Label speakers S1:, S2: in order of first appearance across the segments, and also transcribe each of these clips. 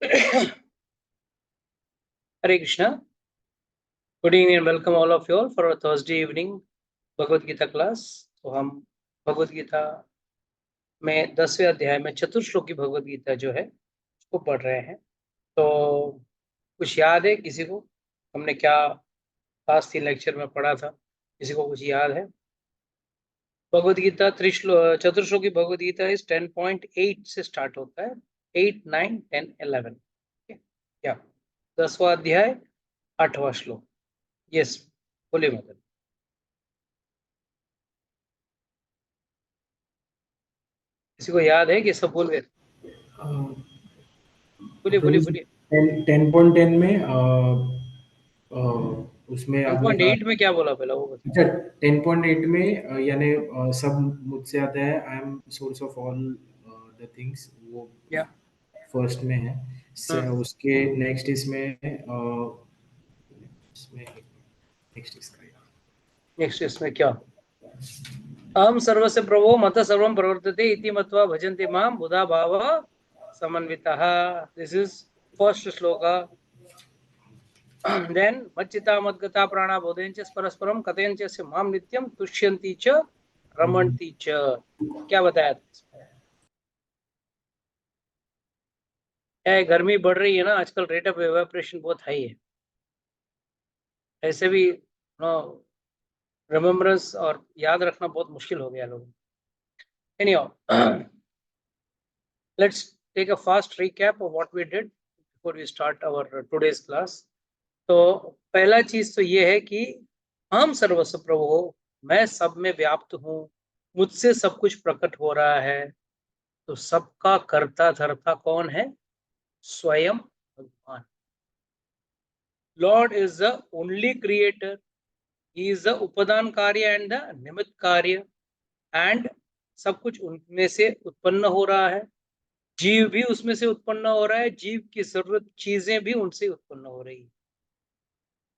S1: Hare Krishna. Good evening and welcome all of you all for our Thursday evening Bhagavad Gita class. तो हम भगवत गीता में 10वें अध्याय में चतुर्श्लोकी भगवत गीता जो है उसको पढ़ रहे हैं। तो कुछ याद है किसी को? हमने क्या लास्ट 3 लेक्चर में पढ़ा था? किसी को कुछ याद है? भगवत गीता चतुर्श्लोकी भगवत गीता इस 10.8 से स्टार्ट होता है। 8, 9, 10, 11 क्या 10वां अध्याय 8वां श्लोक। यस, बोलिए मदन। किसी को याद है कि सब बोल गए? बोलिए बोलिए बोलिए।
S2: 10.10 में उसमें आपने कहा
S1: 10.8 में क्या बोला पहला वो बता।
S2: अच्छा 10.8 में यानी सब मुझसे आता है, I am source of all the things, वो
S1: क्या?
S2: फर्स्ट में है। उसके नेक्स्ट
S1: नेक्स्ट इसमें क्या? अहम सर्वस्य प्रभो मत सर्वं प्रवर्तते इति मत्वा भजन्ते मां बुधा भाव समन्वितः। दिस इज फर्स्ट श्लोक। देन मच्चिता मद्गता प्राणा बोधयंच परस्परम कथयंच मां नित्यम तुष्यन्ति च रमन्ति च। क्या बताया था? गर्मी बढ़ रही है ना आजकल, रेट ऑफ एवेपोरेशन बहुत हाई है। ऐसे भी रिमेम्बरेंस और याद रखना बहुत मुश्किल हो गया लोगों को। Anyhow, let's take a fast recap of what we did before we start our today's class. तो पहला चीज तो ये है कि हम सर्वस्व प्रभु हो, मैं सब में व्याप्त हूँ, मुझसे सब कुछ प्रकट हो रहा है। तो सबका कर्ता धर्ता कौन है? स्वयं भगवान। Lord is the only creator, he is the उपादान कार्य एंड द निमित्त कार्य, एंड सब कुछ उनमें से उत्पन्न हो रहा है। जीव भी उसमें से उत्पन्न हो रहा है, जीव की जरूरत चीजें भी उनसे उत्पन्न हो रही है।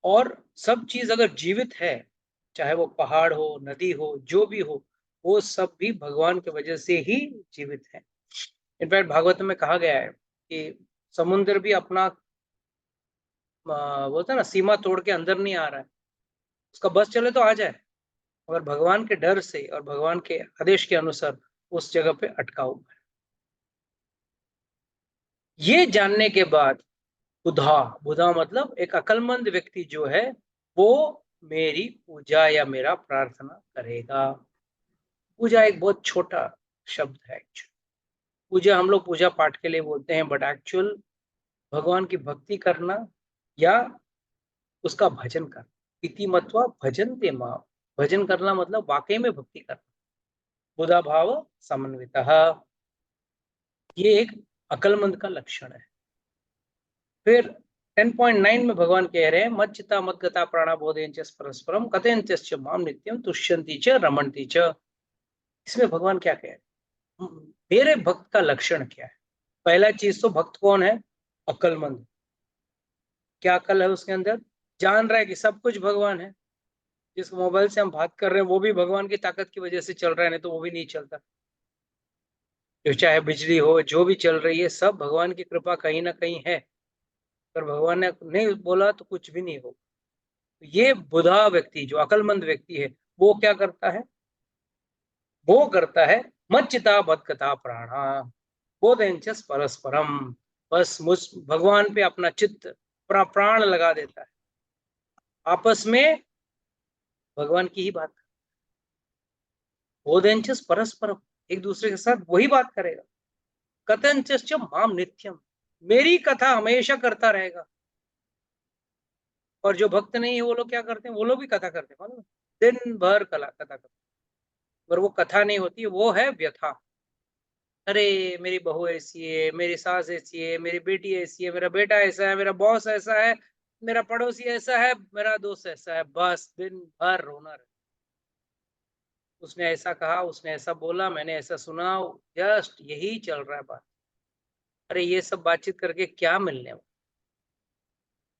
S1: और सब चीज अगर जीवित है, चाहे वो पहाड़ हो, नदी हो, जो भी हो, वो सब भी भगवान की वजह से ही जीवित है। इनफैक्ट भागवत में कहा गया है कि समुद्र भी अपना बोलता है ना, सीमा तोड़ के अंदर नहीं आ रहा है, उसका बस चले तो आ जाए, मगर भगवान के डर से और भगवान के आदेश के अनुसार उस जगह पे अटका हुआ है। ये जानने के बाद बुधा, बुधा मतलब एक अक्लमंद व्यक्ति जो है वो मेरी पूजा या मेरा प्रार्थना करेगा। पूजा एक बहुत छोटा शब्द है। पूजा हम लोग पूजा पाठ के लिए बोलते हैं, बट एक्चुअल भगवान की भक्ति करना या उसका भजन करना। इति मत्वा भजन्ते मां, भजन करना मतलब वाकई में भक्ति करना। बुधा भाव समन्वितः, ये एक अक्लमंद का लक्षण है। फिर 10.9 में भगवान कह रहे हैं मच्चिता मद्गता प्राणा बोधयंच परस्परम कथयंच माम नित्यम तुष्यन्ति च रमन्ति च। इसमें भगवान क्या कह रहे हैं? मेरे भक्त का लक्षण क्या है? पहला चीज तो भक्त कौन है? अक्लमंद। क्या अकल है उसके अंदर? जान रहा है कि सब कुछ भगवान है। जिस मोबाइल से हम बात कर रहे हैं वो भी भगवान की ताकत की वजह से चल रहा है, नहीं तो वो भी नहीं चलता। जो चाहे बिजली हो, जो भी चल रही है, सब भगवान की कृपा कहीं ना कहीं है। अगर भगवान ने नहीं बोला तो कुछ भी नहीं हो। ये बुधा व्यक्ति, जो अकलमंद व्यक्ति है, वो क्या करता है? वो करता है मच्चिता मद्गता प्राणा बोधयंच परस्परम, बस मुझ भगवान पे अपना चित्त, प्राण लगा देता है। आपस में भगवान की ही बात, बोधयंच परस्परम, एक दूसरे के साथ वही बात करेगा। कथयंच माम नित्यम, मेरी कथा हमेशा करता रहेगा। और जो भक्त नहीं है वो लोग क्या करते हैं? वो लोग भी कथा करते हैं, मालूम है? दिन भर कथा करते हैं, पर वो कथा नहीं होती, वो है व्यथा। अरे मेरी बहू ऐसी है, मेरी सास ऐसी है, मेरी बेटी ऐसी है, मेरा बेटा ऐसा है, मेरा बॉस ऐसा है, मेरा पड़ोसी ऐसा है, मेरा दोस्त ऐसा है। बस दिन भर रोना रहता। उसने ऐसा कहा, उसने ऐसा बोला, मैंने ऐसा सुना, जस्ट यही चल रहा है बात। अरे ये सब बातचीत करके क्या मिलने वाला?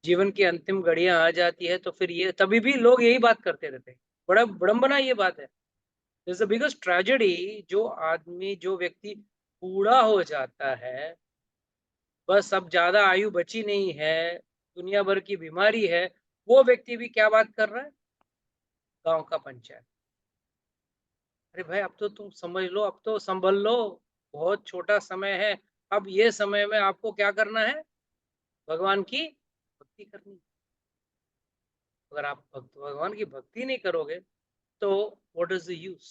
S1: जीवन की अंतिम घड़ियां आ जाती है तो फिर ये तभी भी लोग यही बात करते रहते हैं। बड़ा विडंबना ये बात है। This the biggest tragedy. जो आदमी, जो व्यक्ति बूढ़ा हो जाता है, बस अब ज्यादा आयु बची नहीं है, दुनिया भर की बीमारी है, वो व्यक्ति भी क्या बात कर रहा है? गांव का पंचायत। अरे भाई अब तो तुम समझ लो, अब तो संभल लो, बहुत छोटा समय है। अब ये समय में आपको क्या करना है? भगवान की भक्ति करनी है। अगर आप भगवान की भक्ति नहीं करोगे तो व्हाट इज द यूज?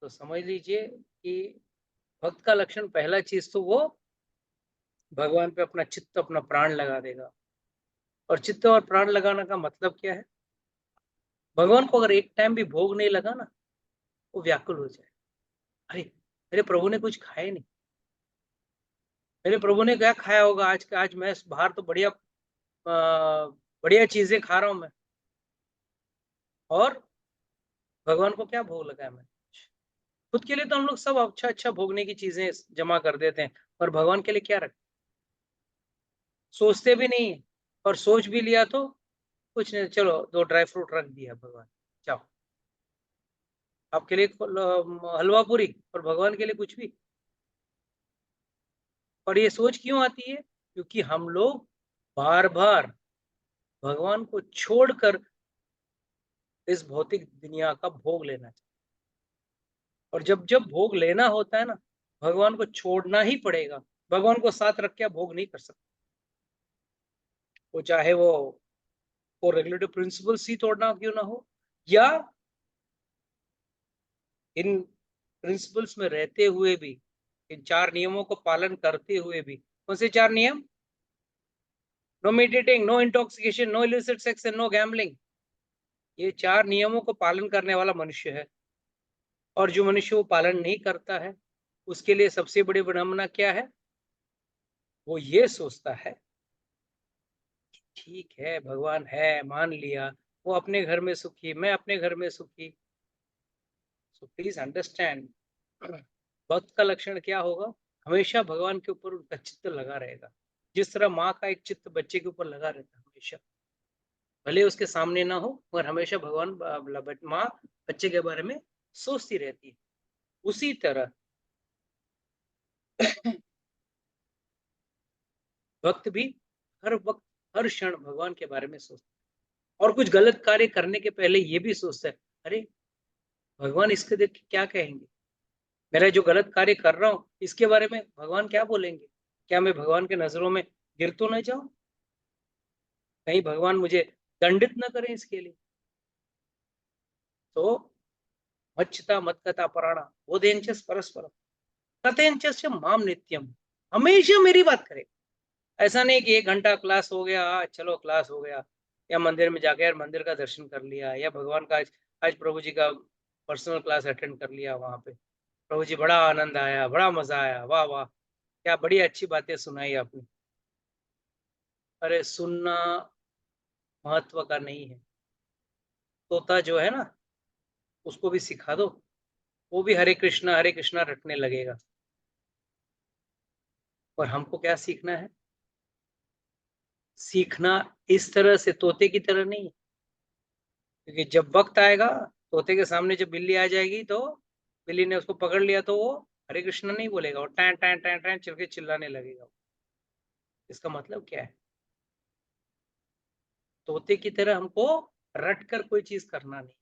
S1: तो समझ लीजिए कि भक्त का लक्षण, पहला चीज तो वो भगवान पे अपना चित्त, अपना प्राण लगा देगा। और चित्त और प्राण लगाने का मतलब क्या है? भगवान को अगर एक टाइम भी भोग नहीं लगा ना, वो व्याकुल हो जाए। अरे मेरे प्रभु ने कुछ खाया नहीं, मेरे प्रभु ने क्या खाया होगा आज? आज मैं बाहर तो बढ़िया बढ़िया चीजें खा रहा हूं मैं, और भगवान को क्या भोग लगाया मैं? खुद के लिए तो हम लोग सब अच्छा अच्छा भोगने की चीजें जमा कर देते हैं, और भगवान के लिए क्या रखते? सोचते भी नहीं है, और सोच भी लिया तो कुछ नहीं, चलो 2 ड्राई फ्रूट रख दिया भगवान, जाओ आपके लिए हलवा पूरी, और भगवान के लिए कुछ भी। और ये सोच क्यों आती है? क्योंकि हम लोग बार बार भगवान को छोड़कर इस भौतिक दुनिया का भोग लेना चाहते हैं। और जब जब भोग लेना होता है ना, भगवान को छोड़ना ही पड़ेगा। भगवान को साथ रख के आप भोग नहीं कर सकते। वो चाहे वो रेगुलेटरी प्रिंसिपल्स ही तोड़ना क्यों ना हो, या इन प्रिंसिपल्स में रहते हुए भी, इन 4 नियमों को पालन करते हुए भी। कौन से 4 नियम? No meditating, no intoxication, no illicit sex and no gambling. ये 4 नियमों को पालन करने वाला मनुष्य है। और जो मनुष्य वो पालन नहीं करता है, उसके लिए सबसे बड़ी विडंबना क्या है? वो ये सोचता है ठीक है भगवान है, मान लिया, वो अपने घर में सुखी, मैं अपने घर में सुखी। सो प्लीज अंडरस्टैंड, भक्त का लक्षण क्या होगा? हमेशा भगवान के ऊपर उनका चित्त लगा रहेगा। जिस तरह माँ का एक चित्त बच्चे के ऊपर लगा रहता है हमेशा, भले उसके सामने ना हो, मगर हमेशा भगवान माँ बच्चे के बारे में सोचती रहती है। उसी तरह भक्त भी हर वक्त, हर क्षण भगवान के बारे में सोचता है। और कुछ गलत कार्य करने के पहले ये भी सोचता है, अरे भगवान इसके देख के क्या कहेंगे, मेरा जो गलत कार्य कर रहा हूँ इसके बारे में भगवान क्या बोलेंगे? क्या मैं भगवान के नजरों में गिर तो नहीं जाऊं? कहीं भगवान मुझे दंडित न करें इसके लिए। तो मच्चिता मत्कता पराणा बोधेंच परस्परम कथेंच माम नित्यम। हमेशा मेरी बात करे। ऐसा नहीं कि 1 घंटा क्लास हो गया, चलो क्लास हो गया, या मंदिर में जाके यार मंदिर का दर्शन कर लिया, या भगवान का आज प्रभु जी का पर्सनल क्लास अटेंड कर लिया वहां पे, प्रभु जी बड़ा आनंद आया, बड़ा मजा आया, वाह वाह, क्या बड़ी अच्छी बातें सुनाई आपने। अरे सुनना महत्व का नहीं है। तोता जो है ना, उसको भी सिखा दो, वो भी हरे कृष्णा रटने लगेगा। और हमको क्या सीखना है? सीखना इस तरह से तोते की तरह नहीं, क्योंकि जब वक्त आएगा, तोते के सामने जब बिल्ली आ जाएगी तो बिल्ली ने उसको पकड़ लिया तो वो हरे कृष्णा नहीं बोलेगा, वो टैं टैं टैं टैं चल के चिल्लाने लगेगा। इसका मतलब क्या है? तोते की तरह हमको रट कर कोई चीज करना नहीं,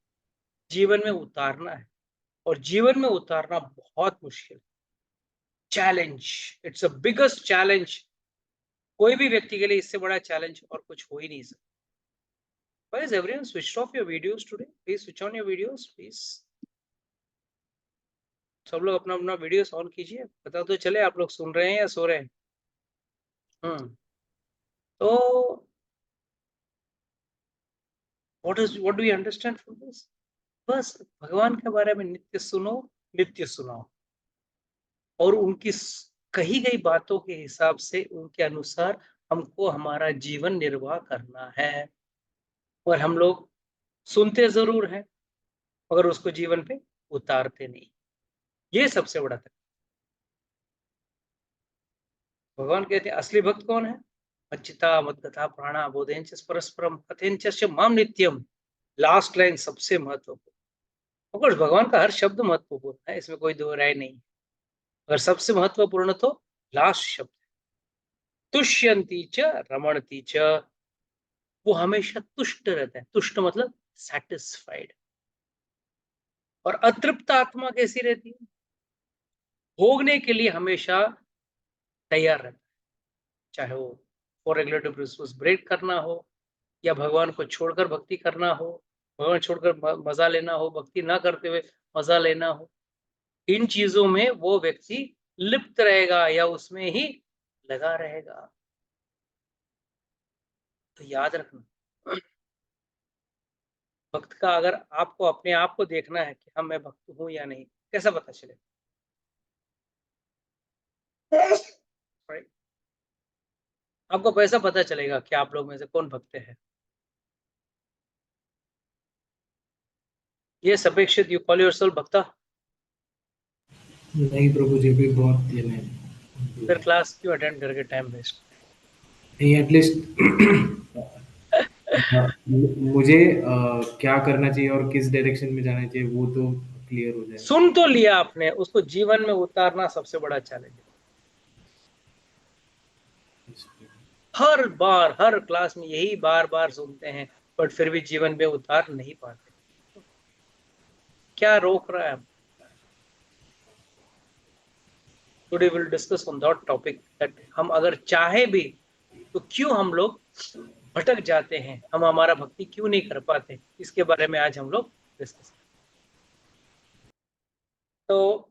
S1: जीवन में उतारना है। और जीवन में उतारना बहुत मुश्किल, challenge, it's a biggest challenge. कोई भी व्यक्ति के लिए इससे बड़ा चैलेंज और कुछ हो ही नहीं सकता। Why is everyone switched off your videos today? Please switch on your videos, please. सब लोग अपना अपना वीडियोस ऑन कीजिए, पता तो चले आप लोग सुन रहे हैं या सो रहे हैं। हम्म। तो what do you understand from this? बस भगवान के बारे में नित्य सुनो, नित्य सुनाओ, और उनकी कही गई बातों के हिसाब से, उनके अनुसार हमको हमारा जीवन निर्वाह करना है। और हम लोग सुनते जरूर हैं, मगर उसको जीवन पे उतारते नहीं। ये सबसे बड़ा तक। भगवान कहते हैं असली भक्त कौन है? मच्चिता मद्गता प्राणा बोधेंच परस्परम कथेंच माम नित्यम। लास्ट लाइन सबसे महत्वपूर्ण। ऑफकोर्स भगवान का हर शब्द महत्वपूर्ण है, इसमें कोई दो राय नहीं, अगर सबसे महत्वपूर्ण तो लास्ट शब्द तुष्यंती च रमणती च, वो हमेशा तुष्ट रहता है। तुष्ट मतलब सेटिस्फाइड। और अतृप्त आत्मा कैसी रहती है? भोगने के लिए हमेशा तैयार रहता है, चाहे वो फॉर रेगुलेटिव प्रिंसिपल्स ब्रेक करना हो, या भगवान को छोड़कर भक्ति करना हो, भगवान छोड़कर मजा लेना हो, भक्ति ना करते हुए मजा लेना हो। इन चीजों में वो व्यक्ति लिप्त रहेगा या उसमें ही लगा रहेगा। तो याद रखना, भक्त का अगर आपको अपने आप को देखना है कि हम मैं भक्त हूं या नहीं, कैसा पता चलेगा? Right? आपको कैसा पता चलेगा कि आप लोग में से कौन भक्त है? ये अपेक्षित यू कॉल योरसेल्फ भक्ता?
S2: नहीं प्रभु जी, भी बहुत ये नहीं।
S1: फिर क्लास क्यों अटेंड करके टाइम वेस्ट?
S2: नहीं, एटलीस्ट मुझे क्या करना चाहिए और किस डायरेक्शन में जाना चाहिए वो तो क्लियर हो जाए।
S1: सुन तो लिया आपने, उसको जीवन में उतारना सबसे बड़ा चैलेंज है। हर बार हर क्लास में यही बार बार सुनते हैं, बट फिर भी जीवन में उतार नहीं पाते। क्या रोक रहा है? Today will discuss on that topic, that हम अगर चाहे भी तो क्यों हम लोग भटक जाते हैं, हम हमारा भक्ति क्यों नहीं कर पाते, इसके बारे में आज हम लोग डिस्कस। तो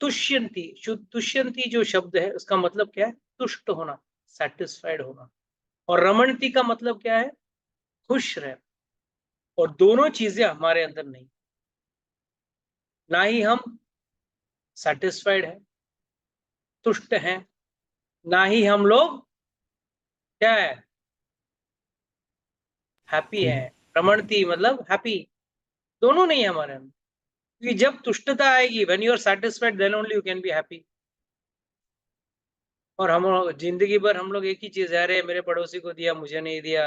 S1: तुष्यंती जो शब्द है उसका मतलब क्या है? तुष्ट होना, सेटिस्फाइड होना। और रमणती का मतलब क्या है? खुश रह। और दोनों चीजें हमारे अंदर नहीं, ना ही हम सेटिस्फाइड है, तुष्ट हैं, ना ही हम लोग क्या है, हैप्पी है। रमणती मतलब हैप्पी, दोनों नहीं है हमारे अंदर। क्योंकि जब तुष्टता आएगी, when you are satisfied, then only you can be happy. और हम जिंदगी भर हम लोग एक ही चीज है, अरे मेरे पड़ोसी को दिया मुझे नहीं दिया,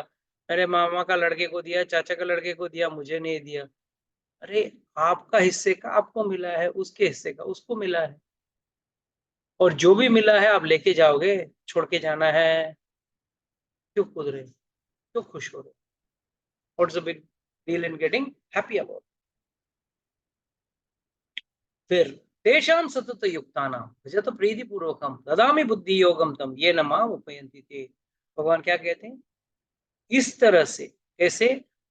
S1: मेरे मामा का लड़के को दिया, चाचा का लड़के को दिया मुझे नहीं दिया। अरे आपका हिस्से का आपको मिला है, उसके हिस्से का उसको मिला है, और जो भी मिला है आप लेके जाओगे, छोड़ के जाना है। क्यों कूद रहे हो? क्यों खुश हो रहे हो? What's the big deal in getting happy about? फिर तेषां सतत युक्तानां भजत प्रीतिपूर्वकम ददामि बुद्धि योगम तम ये न माम उपयन्ति ते। भगवान क्या कहते हैं? इस तरह से, कैसे?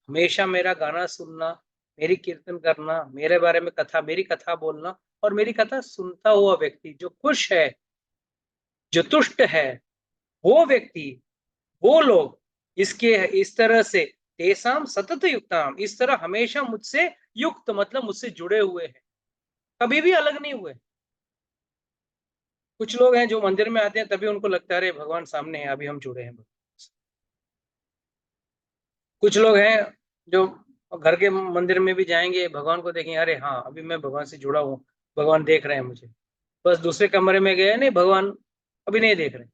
S1: हमेशा मेरा गाना सुनना, मेरी कीर्तन करना, मेरे बारे में कथा, मेरी कथा बोलना, और मेरी कथा सुनता हुआ व्यक्ति जो खुश है, जो तुष्ट है, वो व्यक्ति, वो लोग इसके इस तरह से तेसाम सतत युक्ताम, इस तरह हमेशा मुझसे युक्त मतलब मुझसे जुड़े हुए हैं, कभी भी अलग नहीं हुए। कुछ लोग हैं जो मंदिर में आते हैं तभी उनको लगता है अरे भगवान सामने है, अभी हम जुड़े हैं। कुछ लोग हैं जो घर के मंदिर में भी जाएंगे, भगवान को देखेंगे, अरे हाँ अभी मैं भगवान से जुड़ा हूँ, भगवान देख रहे हैं मुझे। बस दूसरे कमरे में गए, नहीं भगवान अभी नहीं देख रहे।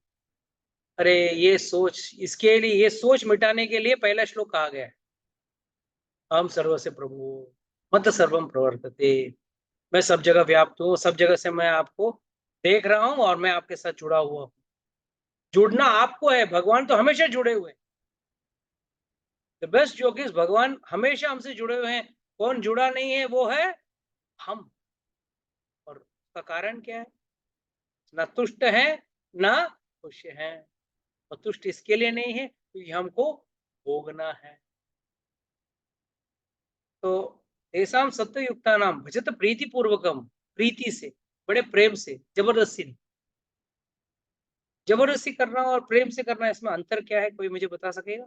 S1: अरे ये सोच, इसके लिए ये सोच मिटाने के लिए पहला श्लोक कहा गया है, हम सर्वस्य प्रभु मत सर्वम प्रवर्तते। मैं सब जगह व्याप्त हूँ, सब जगह से मैं आपको देख रहा हूँ और मैं आपके साथ जुड़ा हुआ हूँ। जुड़ना आपको है, भगवान तो हमेशा जुड़े हुए हैं। द बेस्ट जोक इज भगवान हमेशा हमसे जुड़े हुए हैं, कौन जुड़ा नहीं है? वो है हम। और उसका कारण क्या है? ना तुष्ट है, ना खुश है। और तुष्ट इसके लिए नहीं है क्योंकि हमको भोगना है। तो ऐसा सत्य युक्ता नाम भजत प्रीति पूर्वकम, प्रीति से, बड़े प्रेम से, जबरदस्ती नहीं। जबरदस्ती करना और प्रेम से करना, इसमें अंतर क्या है? कोई मुझे बता सकेगा?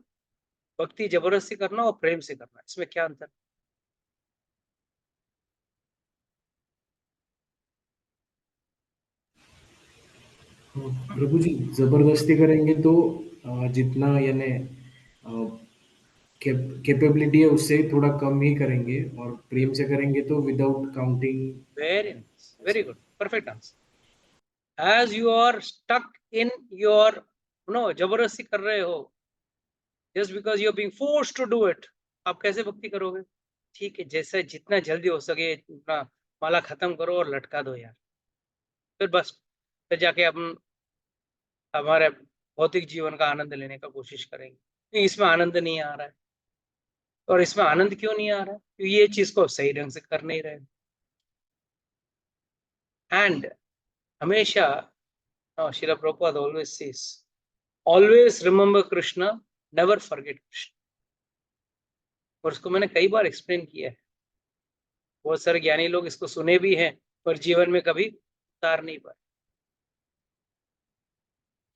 S1: भक्ति जबरदस्ती करना और प्रेम से करना, इसमें क्या अंतर?
S2: प्रभु जी, जबरदस्ती करेंगे तो जितना यानी कैपेबिलिटी है उससे थोड़ा कम ही करेंगे, और प्रेम से करेंगे तो without counting.
S1: Very nice, very good, perfect answer. As you are stuck in your, no जबरदस्ती कर रहे हो, just because you are being forced to do it, आप कैसे भक्ति करोगे? ठीक है, जैसे जितना जल्दी हो सके उतना माला खत्म करो और लटका दो यार। फिर बस, फिर जाके अपन हमारे भौतिक जीवन का आनंद लेने का कोशिश करेंगे। नहीं, इसमें आनंद नहीं आ रहा है। और इसमें आनंद क्यों नहीं आ रहा है? क्योंकि ये चीज को सही ढंग से कर नहीं रहे। एंड हमेशा Srila Prabhupada always says, always remember Krishna, never forget Krishna. और उसको मैंने कई बार एक्सप्लेन किया है। बहुत सारे ज्ञानी लोग इसको सुने भी हैं पर जीवन में कभी उतार नहीं पाए।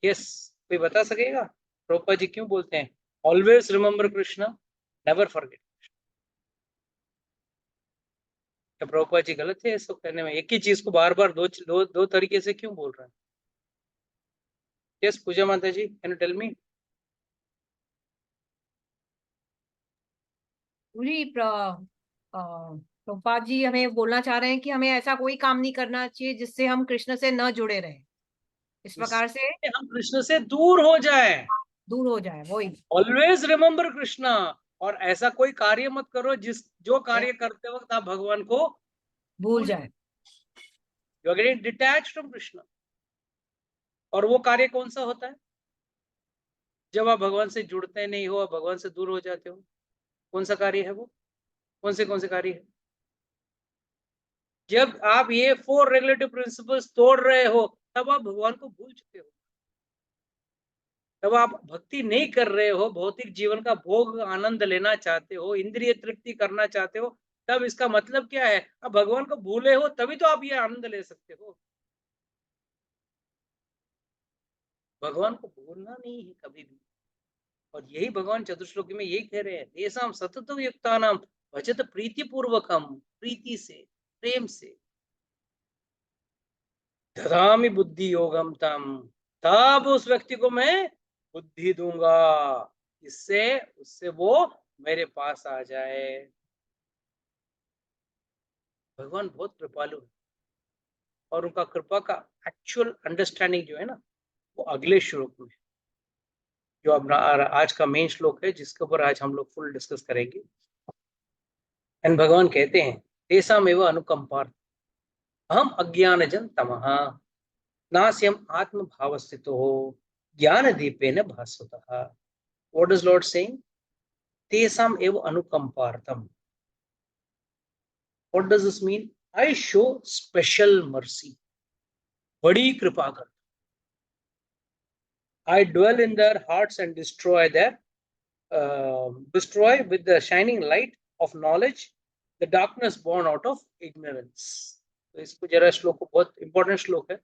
S1: यस, कोई बता सकेगा प्रभुपाद जी क्यों बोलते हैं always remember Krishna, never forget? क्या प्रभुपाद जी गलत है इसको कहने में? एक ही चीज को बार बार दो तरीके से क्यों बोल रहे हैं? यस पूजा माता जी, कैन यू टेल मी?
S3: जी प्रभुपाद जी हमें बोलना चाह रहे हैं कि हमें ऐसा कोई काम नहीं करना चाहिए जिससे हम कृष्ण से न जुड़े रहे, इस प्रकार से
S1: हम कृष्ण से दूर हो जाए,
S3: दूर हो जाए। वही
S1: ऑलवेज रिमेम्बर कृष्णा। और ऐसा कोई कार्य मत करो जो कार्य करते वक्त आप भगवान को
S3: भूल जाए।
S1: You are getting detached from Krishna. और वो कार्य कौन सा होता है? जब आप भगवान से जुड़ते नहीं हो, आप भगवान से दूर हो जाते हो। कौन सा कार्य है वो? कौन से कार्य है? जब आप ये 4 रेगुलेटिव प्रिंसिपल्स तोड़ रहे हो, तब आप भगवान को भूल चुके हो। तब आप भक्ति नहीं कर रहे हो, भौतिक जीवन का भोग आनंद लेना चाहते हो, इंद्रिय तृप्ति करना चाहते हो। तब इसका मतलब क्या है? आप भगवान को भूले हो, तभी तो आप ये आनंद ले सकते हो। भगवान को भूलना नहीं है कभी भी। और यही भगवान चतुश्लोकी में यही कह रहे हैं, तेषां सततं युक्तानां भजत प्रीति पूर्वकम, प्रीति से, प्रेम से। ददामि बुद्धि योगम तम, तब उस व्यक्ति को मैं बुद्धि दूंगा, इससे उससे वो मेरे पास आ जाए। भगवान बहुत कृपालु है। और उनका कृपा का एक्चुअल अंडरस्टैंडिंग जो है ना, वो अगले श्लोक में, जो अपना आज का मेन श्लोक है, जिसके ऊपर आज हम लोग फुल डिस्कस करेंगे। एंड भगवान कहते हैं, तेषामेव अनुकंपार्थ अहम अज्ञानजं तमः नास्यम आत्म भावस्थितो ज्ञान दीपेन भास्वतः। What is lord saying? तेषाम एव अनुकंपार्थम। What does this mean? I show special mercy, बड़ी कृपा कर। I dwell in their hearts and destroy with the shining light of knowledge the darkness born out of ignorance. तो इसको जरा श्लोक को, बहुत इंपॉर्टेंट श्लोक है।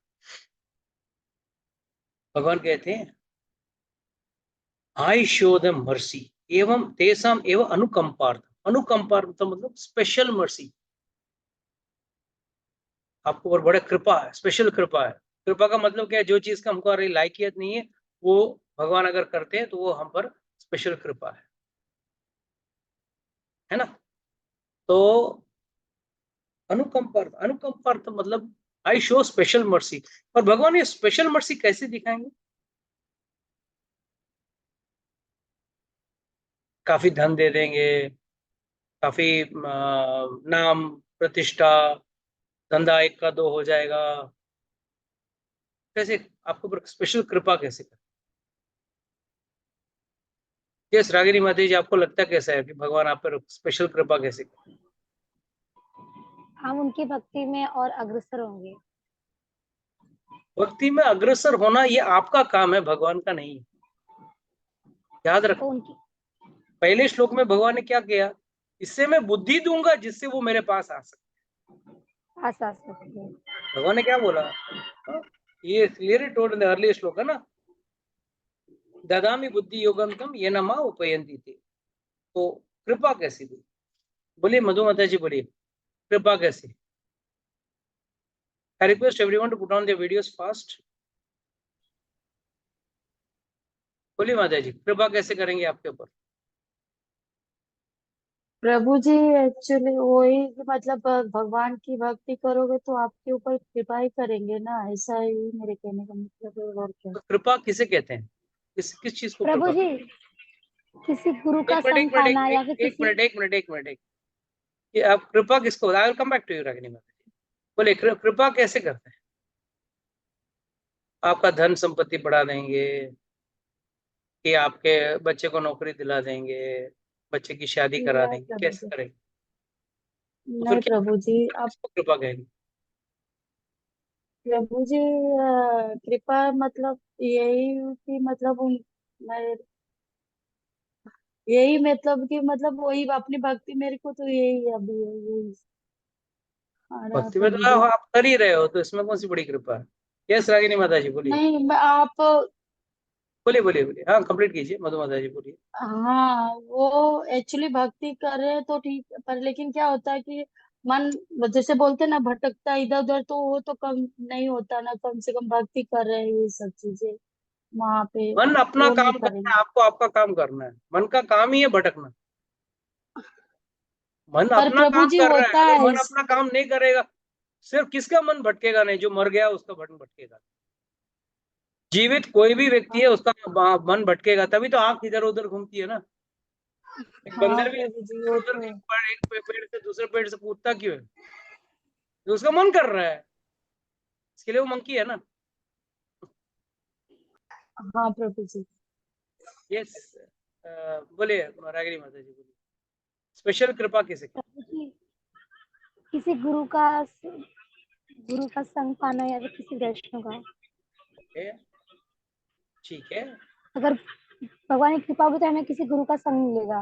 S1: भगवान कहते हैं आई शो द मर्सी एवं तेसाम एवं अनुकंपार्थ। अनुकंपार्थ मतलब स्पेशल मर्सी, आपको और बड़ा कृपा है, स्पेशल कृपा है। कृपा का मतलब क्या है? जो चीज का हमको लायकियत नहीं है, वो भगवान अगर करते हैं तो वो हम पर स्पेशल कृपा है ना। तो अनुकंपार्थ मतलब आई शो स्पेशल मर्सी। और भगवान ये स्पेशल मर्सी कैसे दिखाएंगे? काफी धन दे देंगे, काफी नाम प्रतिष्ठा, धंधा एक का दो हो जाएगा, कैसे आपको स्पेशल कृपा कैसे कर? यस रागिनी माता जी, आपको लगता कैसा है कि भगवान आप पर स्पेशल कृपा कैसे कर?
S4: हम उनकी भक्ति में और अग्रसर होंगे।
S1: भक्ति में अग्रसर होना ये आपका काम है, भगवान का नहीं। याद रखो, पहले श्लोक में भगवान ने क्या किया? इससे मैं बुद्धि दूंगा जिससे वो मेरे पास आ सके। भगवान ने क्या बोला? ये clearly told in the early श्लोक है ना, ददामि बुद्धि योगम तम ये नमा उपयंती थे। तो कृपा कैसी दी? बोलिए मधुमाता जी, बोलिए कृपा कैसी? I request everyone to put on their videos fast. बोलिए माता जी, कृपा कैसे करेंगे आपके ऊपर?
S5: प्रभु जी एक्चुअली वही मतलब भगवान की भक्ति करोगे तो आपके ऊपर कृपा ही करेंगे ना, ऐसा ही मेरे कहने का मतलब है। और क्या?
S1: तो कृपा किसे कहते हैं? किस चीज को
S4: प्रभु
S1: कृपा?
S4: जी, किसी गुरु का
S1: एक मिनट
S4: संग
S1: एक मिनट
S4: पाना या फिर
S1: एक
S4: किसी
S1: मिनट एक मिनट एक मिनट एक, ये आप कृपा किसको? I will come back to you Ragini माता जी। बोले कृपा कैसे करते हैं? आपका धन संपत्ति बढ़ा देंगे, कि आपके बच्चे को नौकरी दिला देंगे, बच्चे की शादी करा
S5: नहीं
S1: देंगे,
S5: प्रभु
S1: कैसे
S5: जी,
S1: करेंगे? तो फिर
S5: नहीं
S1: क्या
S5: प्रभु जी, आप
S1: किसको कृपा कहेंगे?
S5: प्रभु जी कृपा मतलब यही कि मतलब मैं यही मतलब कि मतलब वही अपनी भक्ति मेरे को तो यही अभी है, यही आ रहा है
S1: भक्ति में
S5: प्रभु
S1: तो
S5: जी।
S1: आप कर ही रहे हो, तो इसमें कौन सी बड़ी कृपा है? यस रागिनी माता जी बोलिए,
S5: नहीं आप
S1: बोलिए बोलिए बोलिए, हाँ कंप्लीट कीजिए मधु माता जी, बोलिए।
S5: हाँ वो एक्चुअली भक्ति कर रहे हैं तो ठीक है, पर लेकिन क्या होता है कि मन जैसे बोलते हैं ना भटकता है इधर उधर, तो वो तो कम नहीं होता ना, कम से कम भक्ति कर रहे हैं ये सब चीजें वहां पे,
S1: मन अपना
S5: वो नहीं
S1: काम करना
S5: करेंगे।
S1: है, आपको आपका काम करना है। मन का काम ही है भटकना। मन
S5: पर
S1: अपना
S5: प्रभु
S1: काम
S5: जी
S1: कर रहा है,
S5: होता
S1: अगर
S5: है
S1: मन अपना काम नहीं करेगा, सिर्फ किसका मन भटकेगा नहीं? जो मर गया उसका मन भटकेगा। जीवित कोई भी व्यक्ति है उसका मन भटकेगा, तभी तो आंख इधर उधर घूमती है ना। एक
S5: हाँ
S1: बंदर भी
S5: प्रभु जी वो
S1: उधर
S5: तो है।
S1: एक पेड़ से दूसरे पेड़ से कूदता क्यों है? तो उसका मन कर रहा है, इसके लिए वो मंकी है ना।
S5: हाँ प्रभु जी।
S1: यस, बोलिए रागिनी माता जी, बोलिए। स्पेशल कृपा किसे कहते
S4: प्रभु जी, किसी गुरु का संग पाना या फिर किसी वैष्णव का,
S1: हैं? ठीक है,
S4: अगर भगवान की कृपा होगी तो हमें किसी गुरु का संग मिलेगा,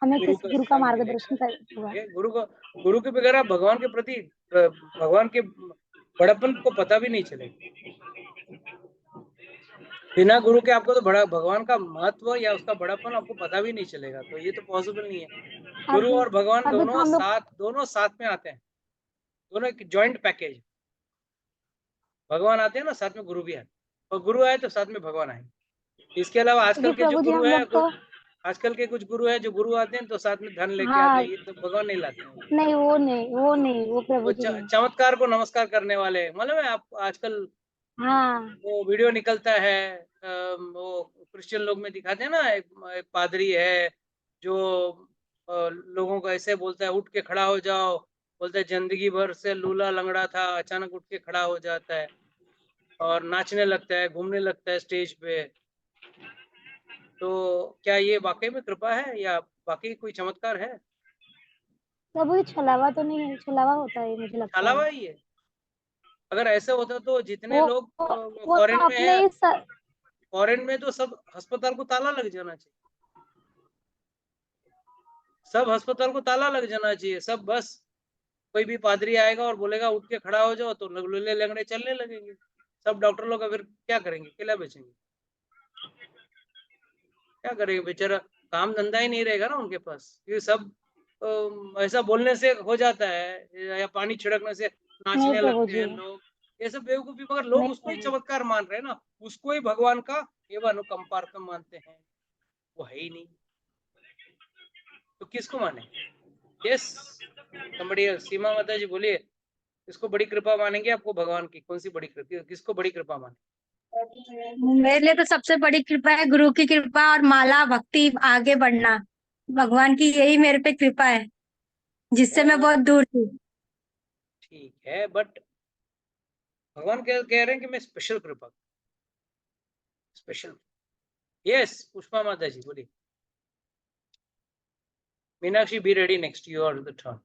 S4: हमें
S1: गुरु
S4: किसी
S1: का
S4: गुरु का
S1: संग
S4: मार्गदर्शन
S1: मिलेगा।
S4: होगा।
S1: ये गुरु के बगैर आप भगवान के प्रति भगवान के बड़प्पन को पता भी नहीं चलेगा। बिना गुरु के आपको तो बड़ा भगवान का महत्व या उसका बड़ापन आपको पता भी नहीं चलेगा, तो ये तो पॉसिबल नहीं है। गुरु
S4: अभी
S1: और भगवान
S4: अभी तो हम लोग
S1: दोनों साथ में आते हैं, दोनों एक जॉइंट पैकेज। भगवान आते हैं ना, साथ में गुरु भी आते हैं, और गुरु आए तो साथ में भगवान आए। इसके अलावा
S4: देखिए
S1: आजकल के जो
S4: प्रभु जी,
S1: गुरु
S4: हम
S1: है,
S4: लोग तो
S1: आजकल के कुछ गुरु है जो गुरु आते हैं तो साथ में धन लेके आते
S4: हाँ
S1: हैं, ये तो भगवान नहीं लाते हैं।
S4: नहीं, वो प्रभु
S1: वो
S4: जी नहीं।
S1: चमत्कार को नमस्कार करने वाले, मालूम है आप आजकल
S4: हाँ
S1: वो वीडियो निकलता है, वो क्रिश्चियन लोग में दिखाते हैं ना, एक पादरी है जो लोगों को ऐसे बोलता है उठ के खड़ा हो जाओ, बोलता है जिंदगी भर से लूला लंगड़ा था, अचानक उठ के खड़ा हो जाता है और नाचने लगता है, घूमने लगता है स्टेज पे। तो क्या ये वाकई में कृपा है या वाकई कोई चमत्कार है?
S4: प्रभु जी, छलावा तो नहीं है, छलावा होता है मुझे लगता है।
S1: छालावा ही है। अगर ऐसा होता तो जितने
S4: वो
S1: लोग
S4: वो
S1: फॉरेन
S4: तो
S1: में है,
S4: अपने
S1: फॉरेन में तो सब अस्पताल को ताला लग जाना चाहिए, सब अस्पताल को ताला लग जाना चाहिए, सब बस कोई भी पादरी आएगा और बोलेगा उठ के खड़ा हो जाओ तो लूले लंगड़े चलने लगेंगे। सब डॉक्टर लोग फिर क्या करेंगे? केला बेचेंगे, क्या करेंगे बेचारा? काम धंधा ही नहीं रहेगा ना उनके पास, क्योंकि सब ऐसा बोलने से हो जाता है या पानी छिड़कने से
S4: नहीं
S1: नाचने
S4: प्रभु
S1: लगते हैं
S4: जी,
S1: लोग। ये सब बेवकूफी, मगर लोग
S4: नहीं
S1: उसको ही
S4: प्रभु जी।
S1: चमत्कार मान रहे हैं ना, उसको ही भगवान का एवं अनुकंपार्थम मानते हैं। वो है ही नहीं, तो किसको माने? यस, somebody else, सीमा माता जी बोलिए, किसको बड़ी कृपा मानेंगे? आपको भगवान की कौन सी बड़ी कृपा, किसको बड़ी कृपा माने?
S6: मेरे लिए तो सबसे बड़ी कृपा है गुरु की कृपा और माला भक्ति आगे बढ़ना। भगवान की यही मेरे पे कृपा है, जिससे मैं बहुत दूर थी।
S1: ठीक है, बट भगवान कह रहे हैं कि मैं स्पेशल कृपा, स्पेशल। यस, पुष्पा माता जी बोलिए। Meenakshi, be ready, next you are the turn.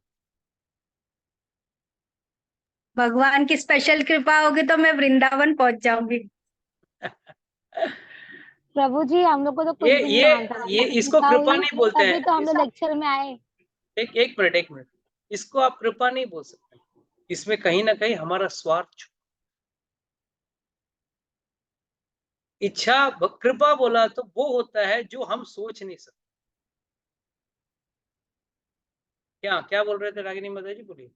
S6: भगवान की स्पेशल कृपा होगी तो मैं वृंदावन पहुंच जाऊंगी।
S4: प्रभु जी, हम लोग को तो कुछ
S1: ये
S4: भी नहीं
S1: ये
S4: मालूम था,
S1: ये
S4: आपकी
S1: इसको
S4: कृपा
S1: कृपा
S4: हुई
S1: नहीं बोलते
S4: तभी तो
S1: हैं।
S4: हम लोग लेक्चर में आए।
S1: एक मिनट, इसको आप कृपा नहीं बोल सकते। इसमें कहीं ना कहीं हमारा स्वार्थ, इच्छा, कृपा बोला तो वो होता है जो हम सोच नहीं सकते। क्या क्या बोल रहे थे रागिनी माता जी, बोलिए।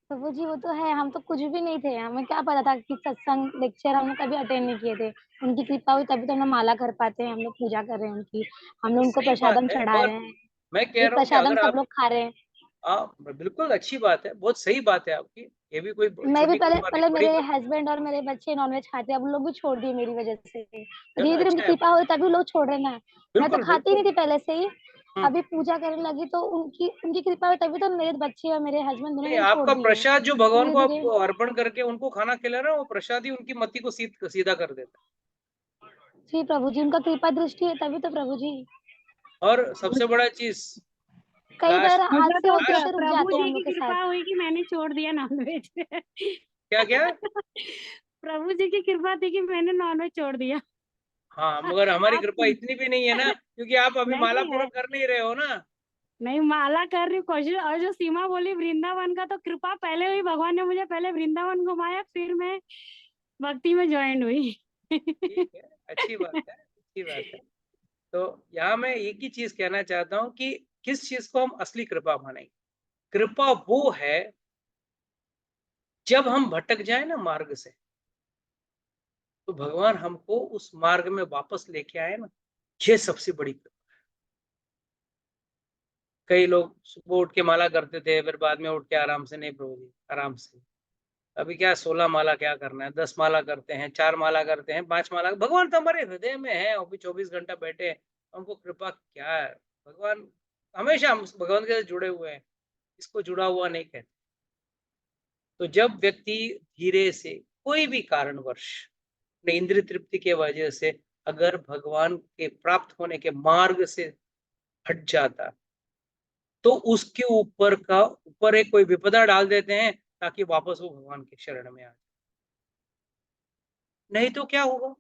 S4: प्रभु जी वो तो है, हम तो कुछ भी नहीं थे, हमें क्या पता था कि सत्संग लेक्चर हमने कभी अटेंड नहीं किए थे। उनकी कृपा हुई तभी तो हम लोग माला कर पाते हैं, हम लोग पूजा कर रहे हैं उनकी, हम लोग उनको
S1: सही बात
S4: प्रसादम
S1: है,
S4: चढ़ा
S1: मगर
S4: रहे हैं,
S1: मैं कह
S4: ये
S1: रहा हूँ कि
S4: प्रसादम
S1: अगर
S4: सब लोग खा रहे हैं।
S1: आप बिल्कुल अच्छी बात है, बहुत सही बात है आपकी, ये भी कोई
S4: मैं भी
S1: छोटी
S4: पहले
S1: कृपा नहीं,
S4: पहले
S1: बड़ी
S4: मेरे
S1: कृपा।
S4: हस्बैंड और मेरे बच्चे नॉनवेज खाते, अब उन लोग भी छोड़ दिए मेरी वजह से, धीरे
S1: चलो
S4: धीरे
S1: अच्छा
S4: उनकी
S1: है,
S4: कृपा हुई तभी लोग छोड़ रहे हैं ना। मैं तो
S1: बिल्कुल
S4: खाती ही
S1: बिल्कुल।
S4: नहीं थी पहले से ही, अभी पूजा करने लगी तो उनकी उनकी कृपा हुई, तभी तो मेरे बच्चे और मेरे हस्बैंड दोनों
S1: नहीं,
S4: ने छोड़
S1: आपका
S4: दिए।
S1: प्रसाद जो भगवान को
S4: धीरे
S1: आप
S4: धीरे
S1: अर्पण करके उनको खाना खिला रहे हो, वो प्रसाद ही उनकी मति को सीधा कर देता
S4: जी प्रभु जी, उनका कृपा दृष्टि है तभी तो प्रभु जी।
S1: है। और सबसे बड़ा चीज
S4: कई बार
S1: लास्ट,
S4: हाथ
S6: मुझे
S4: से
S6: तो
S4: होते होते रुक
S6: प्रभु
S4: जाते हैं हम
S6: जी
S4: लोग
S6: की
S4: के साथ।
S6: कृपा हुई कि मैंने छोड़ दिया नॉनवेज।
S1: क्या क्या?
S6: प्रभु जी की कृपा थी कि मैंने नॉनवेज छोड़ दिया।
S1: हाँ, मगर हमारी
S6: आप
S1: कृपा इतनी भी नहीं है ना, क्योंकि आप अभी माला
S6: नहीं
S1: पूरा
S6: है,
S1: कर नहीं रहे हो ना।
S6: नहीं माला कर रही हूँ कोशिश। और जो सीमा बोली वृंदावन का, तो कृपा पहले हुई, भगवान ने मुझे पहले वृंदावन घुमाया, फिर मैं भक्ति में ज्वाइन हुई।
S1: ठीक है, अच्छी बात है, अच्छी बात है। तो यहाँ मैं एक ही चीज कहना चाहता हूँ कि किस चीज को हम असली कृपा मानेंगे। कृपा वो है जब हम भटक जाए ना मार्ग से, तो भगवान हमको उस मार्ग में वापस लेके आए ना, ये सबसे बड़ी कृपा। कई लोग सुबह उठ के माला करते थे, फिर बाद में उठ के आराम से, नहीं प्रभु जी आराम से, अभी क्या 16 माला क्या करना है, 10 माला करते हैं, 4 माला करते हैं, 5 माला। भगवान तो हमारे हृदय में है, अभी 24 घंटा बैठे हैं, हमको कृपा क्या है। भगवान हमेशा हम भगवान के साथ जुड़े हुए हैं, इसको जुड़ा हुआ नहीं कहते। तो जब व्यक्ति धीरे से कोई भी कारणवश अपने इंद्रिय तृप्ति के वजह से अगर भगवान के प्राप्त होने के मार्ग से हट जाता, तो उसके ऊपर एक कोई विपदा डाल देते हैं ताकि वापस वो भगवान के शरण में आ जाए। नहीं तो क्या होगा,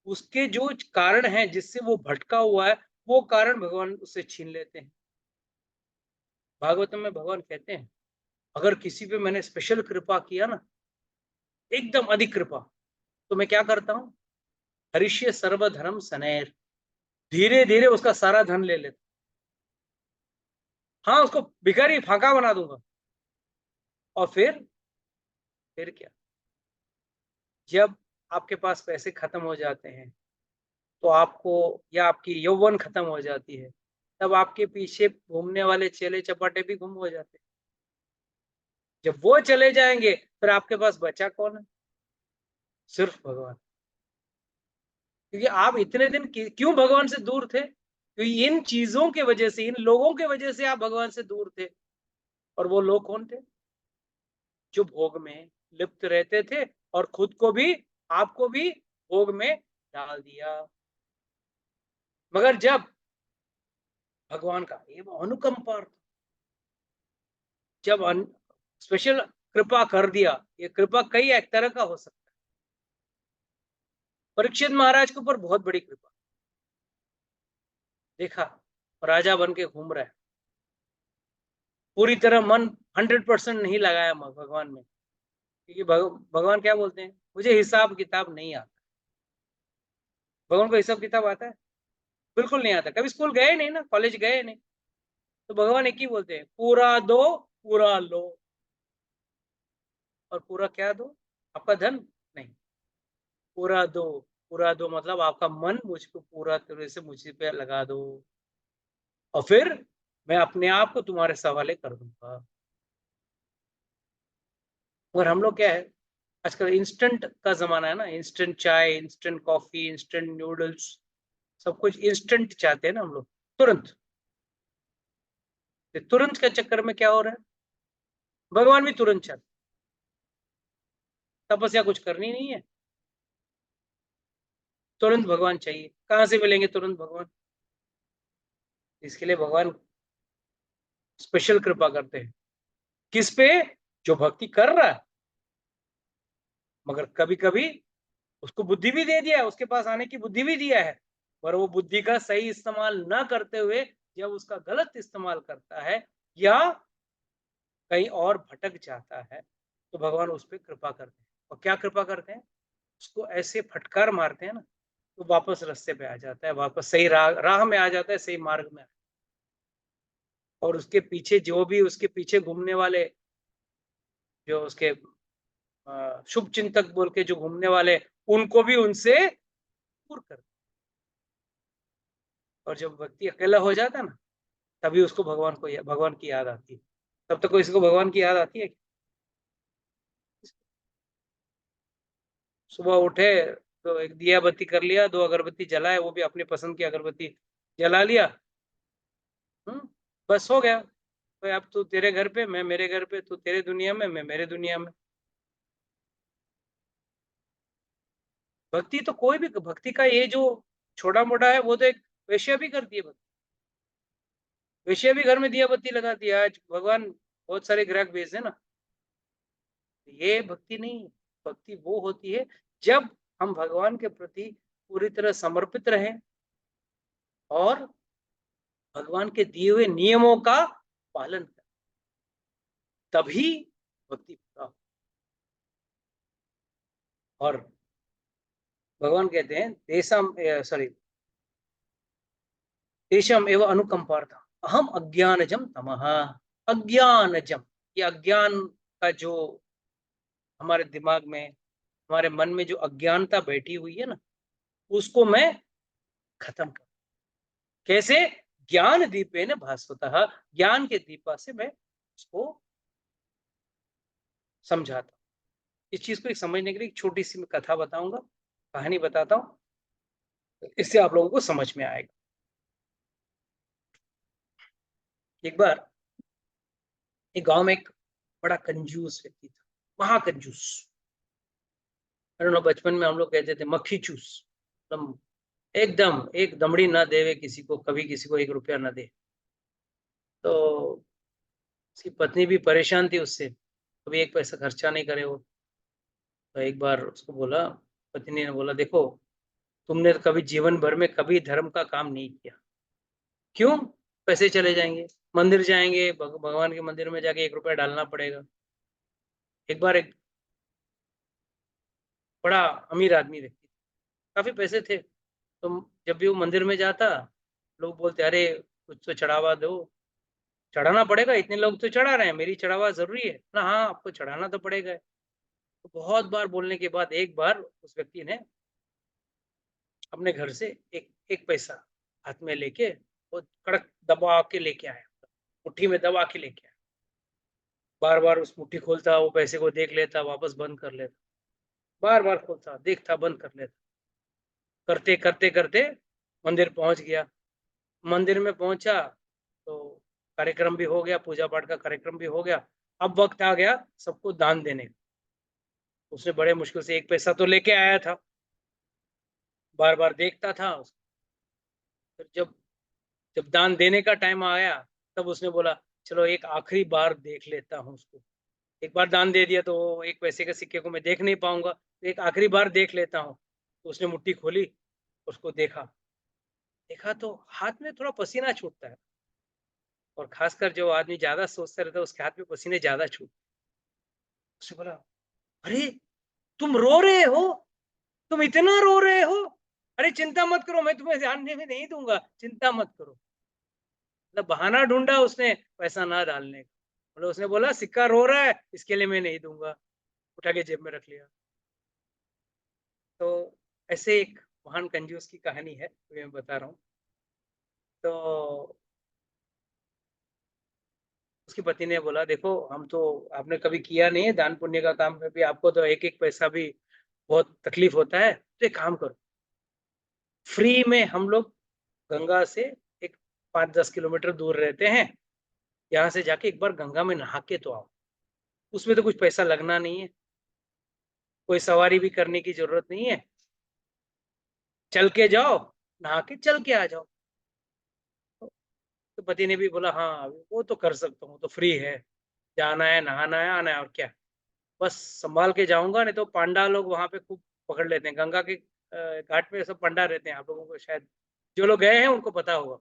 S1: उसके जो कारण हैं जिससे वो भटका हुआ है, वो कारण भगवान उससे छीन लेते हैं। भागवतम में भगवान कहते हैं, अगर किसी पे मैंने स्पेशल कृपा किया ना, एकदम अधिक कृपा, तो मैं क्या करता हूं, हरिष्य सर्वधर्म सनैर, धीरे धीरे उसका सारा धन ले लेता। हाँ, उसको भिखारी फाका बना दूंगा। और फिर क्या, जब आपके पास पैसे खत्म हो जाते हैं, तो आपको, या आपकी यौवन खत्म हो जाती है, तब आपके पीछे घूमने वाले चेले चपाटे भी गुम हो जाते हैं। जब वो चले जाएंगे, फिर आपके पास बचा कौन है? सिर्फ भगवान। क्योंकि आप इतने दिन क्यों भगवान से दूर थे? क्योंकि इन चीजों के वजह से, इन लोगों के वजह से आप भगवान से दूर थे। और वो लोग कौन थे? जो भोग में लिप्त रहते थे और खुद को भी, आपको भी भोग में डाल दिया। मगर जब भगवान का ये अनुकंपा, जब स्पेशल कृपा कर दिया, ये कृपा कई एक तरह का हो सकता है। परीक्षित महाराज के ऊपर बहुत बड़ी कृपा, देखा राजा बन के घूम रहा है, पूरी तरह मन 100% नहीं लगाया भगवान में, क्योंकि भगवान क्या बोलते हैं, मुझे हिसाब किताब नहीं आता। भगवान को हिसाब किताब आता है? बिल्कुल नहीं आता। कभी स्कूल गए नहीं ना, कॉलेज गए नहीं, तो भगवान एक ही बोलते हैं, पूरा दो पूरा लो। और पूरा क्या दो? आपका धन नहीं, पूरा दो। पूरा दो मतलब आपका मन मुझको पूरा तरह से मुझे पे लगा दो, और फिर मैं अपने आप को तुम्हारे सवाले कर दूंगा। और हम लोग क्या है, आजकल इंस्टेंट का जमाना है ना, इंस्टेंट चाय, इंस्टेंट कॉफी, इंस्टेंट नूडल्स, सब कुछ इंस्टेंट चाहते हैं ना हम लोग, तुरंत। तुरंत के चक्कर में क्या हो रहा है, भगवान भी तुरंत चाहते, तपस्या कुछ करनी नहीं है, तुरंत भगवान चाहिए। कहां से मिलेंगे तुरंत भगवान? इसके लिए भगवान स्पेशल कृपा करते हैं। किस पे? जो भक्ति कर रहा है, मगर कभी कभी उसको बुद्धि भी दे दिया है, उसके पास आने की बुद्धि भी दिया है, पर वो बुद्धि का सही इस्तेमाल ना करते हुए जब उसका गलत इस्तेमाल करता है या कहीं और भटक जाता है, तो भगवान उस पर कृपा करते हैं। और क्या कृपा करते हैं? उसको ऐसे फटकार मारते हैं ना, तो वापस रास्ते पे आ जाता है, वापस सही राह में आ जाता है, सही मार्ग में। और उसके पीछे जो भी उसके पीछे घूमने वाले, जो उसके शुभ चिंतक बोल के जो घूमने वाले, उनको भी उनसे दूर कर। और जब व्यक्ति अकेला हो जाता है ना, तभी उसको भगवान की याद आती है। तब तक किसी को भगवान की याद आती है? सुबह उठे तो एक दिया बत्ती कर लिया, 2 अगरबत्ती जलाए, वो भी अपनी पसंद की अगरबत्ती जला लिया, बस हो गया। तो अब तू तेरे घर पे, मैं मेरे घर पे, तू तेरे दुनिया में, मैं मेरे दुनिया में। भक्ति तो कोई भी, भक्ति का ये जो छोटा मोटा है वो तो एक वेश्या भी करती है भक्ति। वेश्या भी घर में दिया बत्ती लगाती है। आज भगवान बहुत सारे ग्राहक भेजते हैं ना, ये भक्ति नहीं। भक्ति वो होती है जब हम भगवान के प्रति पूरी तरह समर्पित रहें और भगवान के दिए हुए नियमों का पालन करें, तभी भक्ति पूरा हो। और भगवान कहते हैं देशम एवं अनुकंपार्था अहम अज्ञानजम तमः। अज्ञानजम, ये अज्ञान का जो हमारे दिमाग में, हमारे मन में जो अज्ञानता बैठी हुई है ना, उसको मैं खत्म कर। कैसे? ज्ञान दीपेन भास्वतः, ज्ञान के दीपा से मैं उसको समझाता हूँ। इस चीज को एक समझने के लिए एक छोटी सी मैं कथा बताऊंगा, कहानी बताता हूँ, इससे आप लोगों को समझ में आएगा। एक बार एक गांव में एक बड़ा कंजूस व्यक्ति था, महाकंजूस। बचपन में हम लोग कहते थे मक्खी चूस, एकदम एक दमड़ी ना देवे किसी को, कभी किसी को 1 रुपया ना दे। तो उसकी पत्नी भी परेशान थी उससे, कभी 1 पैसा खर्चा नहीं करे वो। तो एक बार उसको बोला, पत्नी ने बोला, देखो तुमने तो कभी जीवन भर में कभी धर्म का काम नहीं किया, क्यों? पैसे चले जाएंगे, मंदिर जाएंगे, भगवान के मंदिर में जाके 1 रुपया डालना पड़ेगा। एक बार एक बड़ा अमीर आदमी व्यक्ति, काफी पैसे थे, तो जब भी वो मंदिर में जाता, लोग बोलते अरे कुछ तो चढ़ावा दो। चढ़ाना पड़ेगा, इतने लोग तो चढ़ा रहे हैं, मेरी चढ़ावा जरूरी है ना? हाँ आपको चढ़ाना तो पड़ेगा। तो बहुत बार बोलने के बाद एक बार उस व्यक्ति ने अपने घर से एक पैसा हाथ में लेके वो कड़क दबा के लेके आया, मुट्ठी में दबा के लेके आया। बार बार उस मुट्ठी खोलता, वो पैसे को देख लेता, वापस बंद कर लेता, बार बार खोलता, देखता, बंद कर लेता। करते करते करते मंदिर पहुंच गया। मंदिर में पहुंचा तो कार्यक्रम भी हो गया, पूजा पाठ का कार्यक्रम भी हो गया। अब वक्त आ गया सबको दान देने का। उसने बड़े मुश्किल से 1 पैसा तो लेके आया था, बार बार देखता था। फिर जब जब दान देने का टाइम आया, तब उसने बोला चलो एक आखिरी बार देख लेता हूँ उसको। एक बार दान दे दिया तो 1 पैसे के सिक्के को मैं देख नहीं पाऊंगा, तो एक आखिरी बार देख लेता हूँ। तो उसने मुट्ठी खोली, उसको देखा। देखा तो हाथ में थोड़ा पसीना छूटता है, और खासकर जो आदमी ज्यादा सोचता रहता है उसके हाथ में पसीने ज्यादा छूट। उसने बोला अरे तुम रो रहे हो, तुम इतना रो रहे हो? अरे चिंता मत करो, मैं तुम्हें ध्यान में नहीं दूंगा, चिंता मत करो। मतलब बहाना ढूंढा उसने पैसा ना डालने का। मतलब उसने बोला सिक्का रो रहा है इसके लिए मैं नहीं दूंगा, उठा के जेब में रख लिया। तो ऐसे एक महान कंजूस की कहानी है, तो मैं बता रहा हूँ। तो उसकी पत्नी ने बोला देखो हम तो, आपने कभी किया नहीं है दान पुण्य का काम, कभी आपको तो एक एक पैसा भी बहुत तकलीफ होता है, तो एक काम करो, फ्री में हम लोग गंगा से एक 5-10 किलोमीटर दूर रहते हैं, यहाँ से जाके एक बार गंगा में नहा के तो आओ। उसमें तो कुछ पैसा लगना नहीं है, कोई सवारी भी करने की जरूरत नहीं है, चल के जाओ, नहा के चल के आ जाओ। तो पति ने भी बोला हाँ वो तो कर सकता हूँ, तो फ्री है, जाना है, नहाना है, आना है, और क्या। बस संभाल के जाऊंगा, नहीं तो पांडा लोग वहां पे खूब पकड़ लेते हैं। गंगा के घाट पे सब पंडा रहते हैं, आप लोगों को शायद, जो लोग गए हैं उनको पता होगा।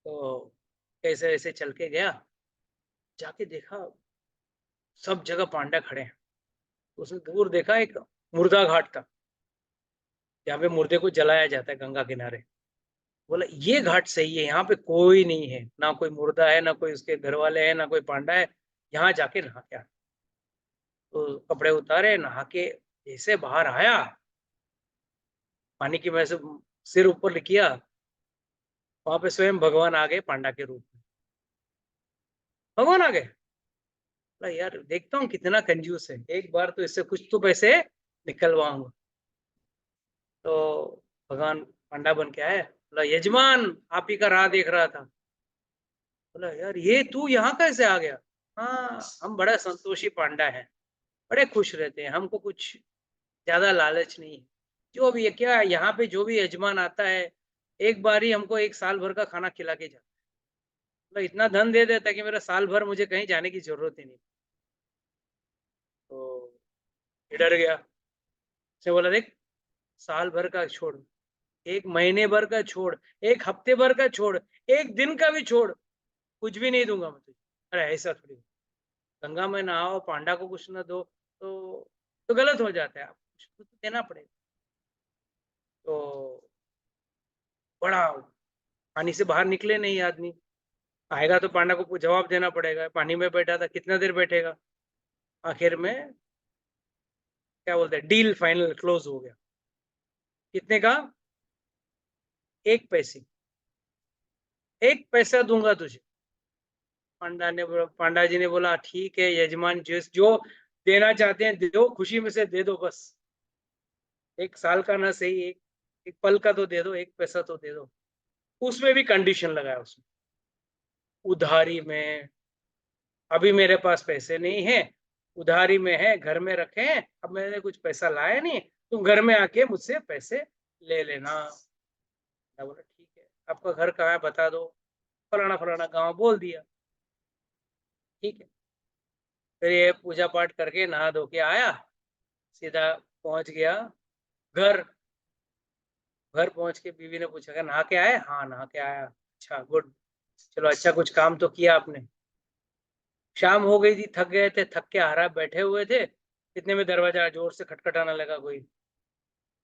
S1: तो ऐसे ऐसे चल के गया, जाके देखा सब जगह पांडा खड़े हैं। उसने दूर देखा एक मुर्दा घाट था, जहाँ पे मुर्दे को जलाया जाता है गंगा किनारे। बोला ये घाट सही है, यहाँ पे कोई नहीं है, ना कोई मुर्दा है, ना कोई उसके घर वाले हैं, ना कोई पांडा है, यहाँ जाके नहा के। तो कपड़े उतारे, नहा के जैसे बाहर आया, पानी की वजह से सिर ऊपर किया, वहां पे स्वयं भगवान आ गए पांडा के रूप में। भगवान आ गए। बोला यार देखता हूँ कितना कंजूस है, एक बार तो इससे कुछ तो पैसे निकलवाऊंगा। तो भगवान पांडा बन के आए, बोला यजमान आप ही का राह देख रहा था। बोला यार ये तू यहाँ कैसे आ गया? हाँ हम बड़ा संतोषी पांडा है, बड़े खुश रहते हैं, हमको कुछ ज्यादा लालच नहीं है। जो भी है क्या यहाँ पे जो भी यजमान आता है एक बार ही हमको 1 साल भर का खाना खिला के जाता है। मतलब इतना धन दे देता है कि मेरा साल भर मुझे कहीं जाने की जरूरत ही नहीं। तो ये डर गया। उसने बोला देख साल भर का छोड़, 1 महीने भर का छोड़, 1 हफ्ते भर का छोड़, 1 दिन का भी छोड़, कुछ भी नहीं दूंगा मैं तुझे। अरे ऐसा थोड़ी, गंगा में नहाओ पांडा को कुछ ना दो तो गलत हो जाता है, आपको कुछ तो देना पड़ेगा। तो बड़ा पानी से बाहर निकले नहीं आदमी, आएगा तो पांडा को जवाब देना पड़ेगा। पानी में बैठा था, कितना देर बैठेगा? आखिर में क्या बोलते हैं, डील फाइनल क्लोज हो गया। कितने का? 1 पैसे, 1 पैसा दूंगा तुझे। पांडा जी ने बोला ठीक है यजमान, जो देना चाहते हैं दो, खुशी में से दे दो बस। 1 साल का ना सही, एक पल का तो दे दो, 1 पैसा तो दे दो। उसमें भी कंडीशन लगाया उसमें, उधारी में, अभी मेरे पास पैसे नहीं है, उधारी में है, घर में रखे हैं, अब मैंने कुछ पैसा लाया नहीं, तुम घर में आके मुझसे पैसे ले लेना। मैं बोला ठीक है, आपका घर कहाँ है बता दो, फलाना फलाना गांव बोल दिया। ठीक है, फिर ये पूजा पाठ करके नहा धो के आया, सीधा पहुंच गया घर। घर पहुंच के बीवी ने पूछा नहा के आए? हाँ नहा के आया। अच्छा गुड, चलो अच्छा कुछ काम तो किया आपने। शाम हो गई थी, थक गए थे, थक के आराम बैठे हुए थे, इतने में दरवाजा जोर से खटखटाना लगा। कोई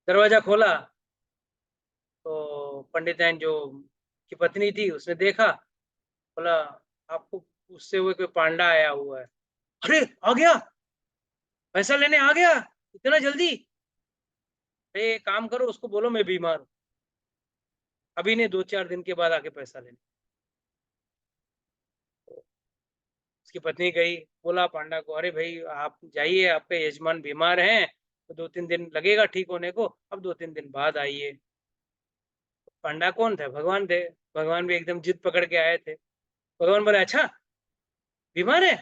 S1: दरवाजा खोला तो पंडिताइन जो की पत्नी थी उसने देखा, बोला आपको उससे हुए कोई पांडा आया हुआ है। अरे आ गया, पैसा लेने आ गया इतना जल्दी? अरे काम करो, उसको बोलो मैं बीमार हूँ, अभी नहीं 2-4 दिन के बाद आके पैसा लेने। उसकी पत्नी गई, बोला पांडा को अरे भाई आप जाइए, आपके यजमान बीमार हैं, तो 2-3 दिन लगेगा ठीक होने को, अब 2-3 दिन बाद आइए। पांडा कौन थे? भगवान थे। भगवान भी एकदम जिद पकड़ के आए थे। भगवान बोले अच्छा बीमार है,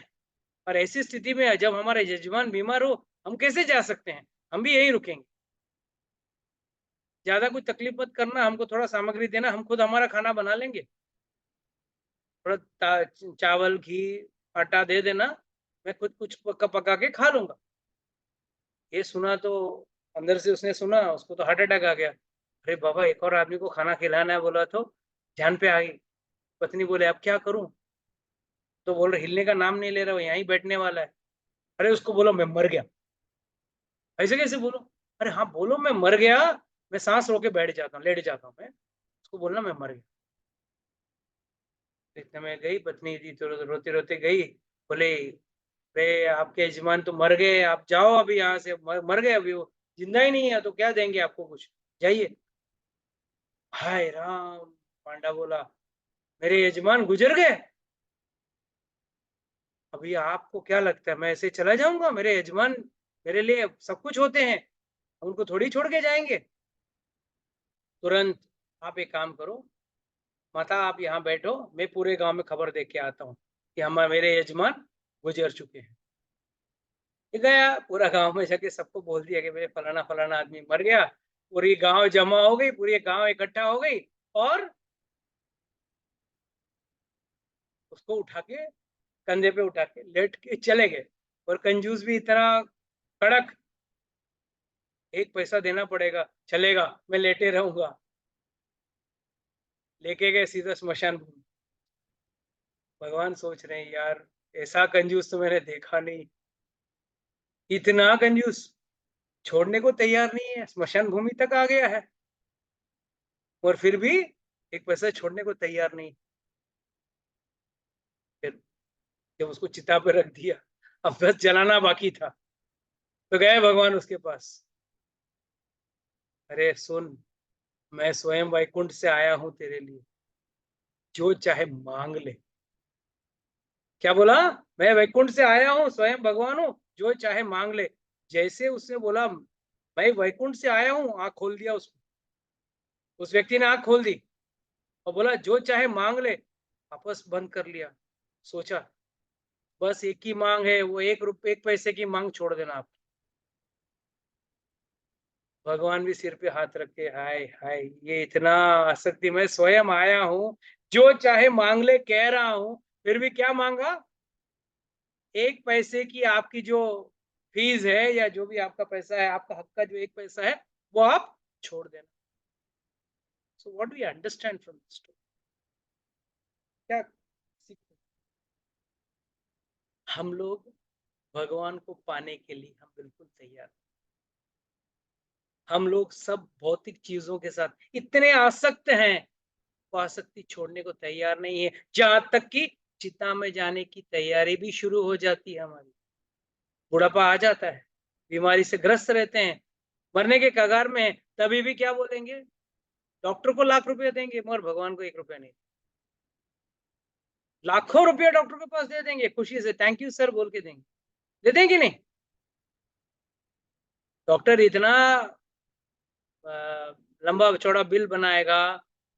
S1: और ऐसी स्थिति में जब हमारे यजमान बीमार हो हम कैसे जा सकते हैं, हम भी यहीं रुकेंगे, ज्यादा कुछ तकलीफ मत करना, हमको थोड़ा सामग्री देना, हम खुद हमारा खाना बना लेंगे, थोड़ा चावल घी आटा दे देना, मैं खुद कुछ पका के खा लूंगा। ये सुना तो अंदर से उसने सुना, उसको तो हार्ट अटैक आ गया। अरे बाबा एक और आदमी को खाना खिलाना है बोला तो ध्यान पे आ गई। पत्नी बोले अब क्या करूं? तो बोल रहे हिलने का नाम नहीं ले रहा, वो यहीं बैठने वाला है। अरे उसको बोलो मैं मर गया। ऐसे कैसे बोलो? अरे हाँ बोलो मैं मर गया, मैं सांस रोके बैठ जाता हूँ, लेट जाता हूँ मैं, उसको बोलना मैं मर गया। इतने में गई पत्नी थी तो रोते रोते गई, बोले अरे आपके यजमान तो मर गए, आप जाओ अभी यहाँ से, मर गए अभी, वो जिंदा ही नहीं है तो क्या देंगे आपको कुछ, जाइए। हाय राम, पांडा बोला मेरे यजमान गुजर गए, अभी आपको क्या लगता है मैं ऐसे चला जाऊंगा? मेरे यजमान मेरे लिए सब कुछ होते हैं, उनको थोड़ी छोड़ के जाएंगे। तुरंत आप एक काम करो, माता आप यहाँ बैठो, मैं पूरे गांव में खबर दे के आता हूँ कि हम मेरे यजमान गुजर चुके हैं। गया पूरा गांव में जाके सबको बोल दिया कि मेरे फलाना फलाना आदमी मर गया। पूरी गांव जमा हो गई, पूरी गांव इकट्ठा हो गई, और उसको उठा के कंधे पे उठा के लेट के चले गए। और कंजूस भी इतना कड़क, 1 पैसा देना पड़ेगा, चलेगा मैं लेटे रहूंगा। लेके गए सीधा स्मशान भूमि। भगवान सोच रहे हैं यार ऐसा कंजूस तो मैंने देखा नहीं, इतना कंजूस छोड़ने को तैयार नहीं है, स्मशान भूमि तक आ गया है और फिर भी 1 पैसा छोड़ने को तैयार नहीं। फिर जब उसको चिता पे रख दिया, अब बस जलाना बाकी था, तो गए भगवान उसके पास। अरे सुन, मैं स्वयं वैकुंठ से आया हूं तेरे लिए, जो चाहे मांग ले। क्या बोला? मैं वैकुंठ से आया हूँ, स्वयं भगवान हूँ, जो चाहे मांग ले। जैसे उसने बोला मैं वैकुंठ से आया हूँ, आंख खोल दिया उसको, उस व्यक्ति ने आंख खोल दी, और बोला जो चाहे मांग ले, वापस बंद कर लिया। सोचा बस एक ही मांग है, वो 1 पैसे की मांग छोड़ देना आप। भगवान भी सिर पे हाथ रख के, हाय हाय ये इतना आसक्ति, मैं स्वयं आया हूँ, जो चाहे मांग ले कह रहा हूँ, फिर भी क्या मांगा? 1 पैसे की आपकी जो फीस है या जो भी आपका पैसा है, आपका हक का जो 1 पैसा है, वो आप छोड़ देना। So what do you understand from this story? क्या सीखते? हम लोग भगवान को पाने के लिए हम बिल्कुल तैयार। हम लोग सब भौतिक चीजों के साथ इतने आसक्त हैं, वो आसक्ति छोड़ने को तैयार नहीं है, जहां तक कि चिता में जाने की तैयारी भी शुरू हो जाती है हमारी। बुढ़ापा आ जाता है, बीमारी से ग्रस्त रहते हैं, मरने के कगार में हैं, तभी भी क्या बोलेंगे? डॉक्टर को लाख रुपया देंगे मगर भगवान को 1 रुपया नहीं। लाखों रुपया डॉक्टर के पास दे देंगे, खुशी से थैंक यू सर बोल के देंगे। दे देंगे नहीं? डॉक्टर इतना लंबा चौड़ा बिल बनाएगा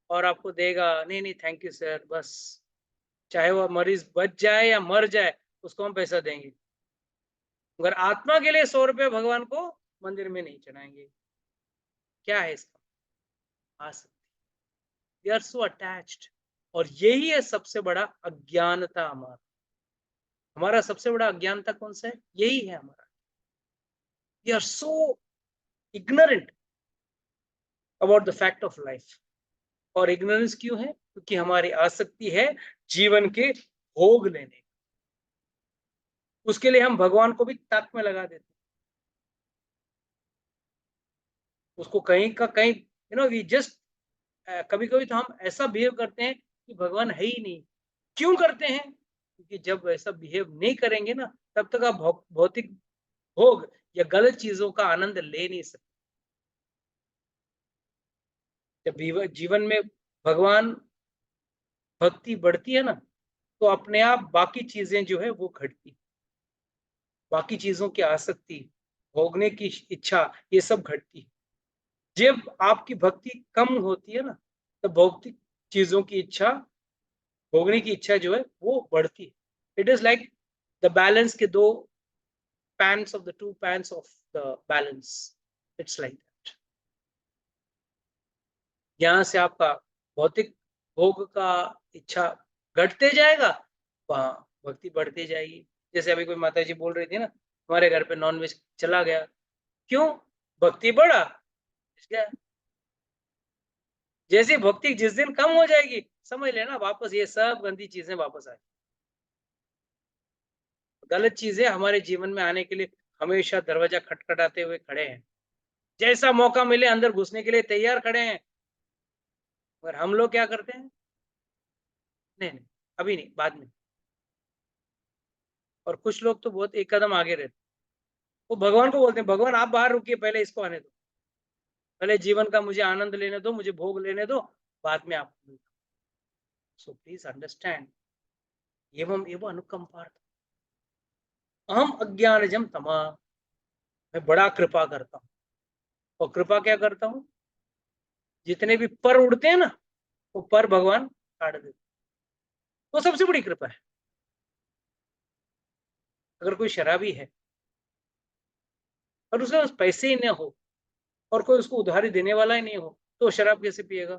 S1: और आपको देगा, नहीं नहीं थैंक यू सर, बस चाहे वो मरीज बच जाए या मर जाए उसको हम पैसा देंगे, मगर आत्मा के लिए 100 रुपये भगवान को मंदिर में नहीं चढ़ाएंगे। क्या है इसका? आसक्ति। वी आर सो अटैच्ड, और यही है सबसे बड़ा अज्ञानता। हमारा सबसे बड़ा अज्ञानता कौन सा है? यही है हमारा। We are so ignorant about the fact of life. और इग्नोरेंस क्यों है? क्योंकि हमारी आसक्ति है जीवन के भोग लेने। उसके लिए हम भगवान को भी ताक में लगा देते हैं, उसको कहीं का कहीं वी जस्ट कभी कभी तो हम ऐसा बिहेव करते हैं कि भगवान है ही नहीं। क्यों करते हैं? क्योंकि जब ऐसा बिहेव नहीं करेंगे ना, तब तक आप भौतिक भोग या गलत चीजों का आनंद ले नहीं सकते। जब जीवन में भगवान भक्ति बढ़ती है ना, तो अपने आप बाकी चीजें जो है वो घटती, बाकी चीजों की आसक्ति, भोगने की इच्छा, ये सब घटती। जब आपकी भक्ति कम होती है ना, तो भौतिक चीजों की इच्छा, भोगने की इच्छा जो है वो बढ़ती है। It is like the balance के 2 pans of the 2 pans of the balance. It's like that. यहाँ से आपका भौतिक भोग का इच्छा घटते जाएगा, वहां भक्ति बढ़ती जाएगी। जैसे अभी कोई माता जी बोल रही थी ना, हमारे घर पे नॉनवेज चला गया, क्यों? भक्ति बढ़ा। जैसे भक्ति जिस दिन कम हो जाएगी, समझ लेना वापस ये सब गंदी चीजें वापस आएगी। गलत चीजें हमारे जीवन में आने के लिए हमेशा दरवाजा खटखटाते हुए खड़े हैं, जैसा मौका मिले अंदर घुसने के लिए तैयार खड़े हैं। और हम लोग क्या करते हैं? नहीं नहीं अभी नहीं, बाद में। और कुछ लोग तो बहुत एक कदम आगे रहते, वो भगवान को बोलते हैं, भगवान आप बाहर रुकिए, पहले इसको आने दो, पहले जीवन का मुझे आनंद लेने दो, मुझे भोग लेने दो, बाद में आप। सो प्लीज अंडरस्टैंड, एवं एवं अनुकंपार्थ अहम अज्ञानजम तमा। मैं बड़ा कृपा करता हूँ, और कृपा क्या करता हूँ? जितने भी पर उड़ते हैं ना, वो पर भगवान काट देते, वो सबसे बड़ी कृपा है। अगर कोई शराबी है और उसके पास पैसे ही न हो और कोई उसको उधारी देने वाला ही नहीं हो, तो शराब कैसे पिएगा?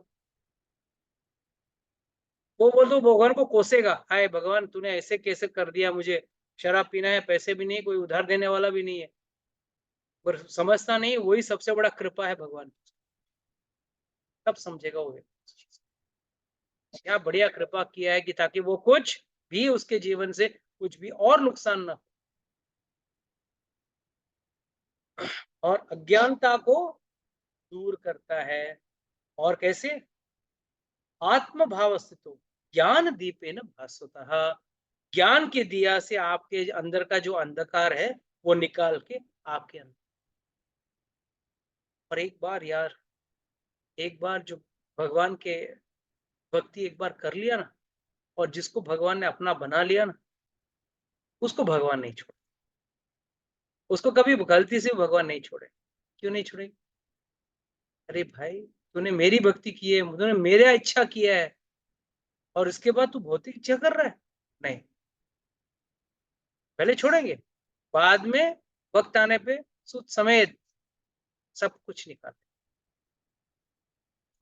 S1: वो बोल दो भगवान को कोसेगा, हाय भगवान तूने ऐसे कैसे कर दिया, मुझे शराब पीना है, पैसे भी नहीं, कोई उधार देने वाला भी नहीं है। पर समझता नहीं, वही सबसे बड़ा कृपा है भगवान। तब समझेगा वो क्या बढ़िया कृपा किया है कि ताकि वो कुछ भी उसके जीवन से कुछ भी और नुकसान ना हो, और अज्ञानता को दूर करता है। और कैसे? आत्म भाव स्थितो ज्ञान दीपेन भास्वतः। ज्ञान के दिया से आपके अंदर का जो अंधकार है वो निकाल के आपके अंदर। और एक बार यार, एक बार जो भगवान के भक्ति एक बार कर लिया ना, और जिसको भगवान ने अपना बना लिया ना, उसको भगवान नहीं छोड़े, उसको कभी गलती से भगवान नहीं छोड़े। क्यों नहीं छोड़े? अरे भाई तूने मेरी भक्ति की है, तूने मेरा इच्छा किया है, और इसके बाद तू भौतिक इच्छा कर रहा है? नहीं, पहले छोड़ेंगे, बाद में वक्त आने पे सुध समेत सब कुछ निकाल।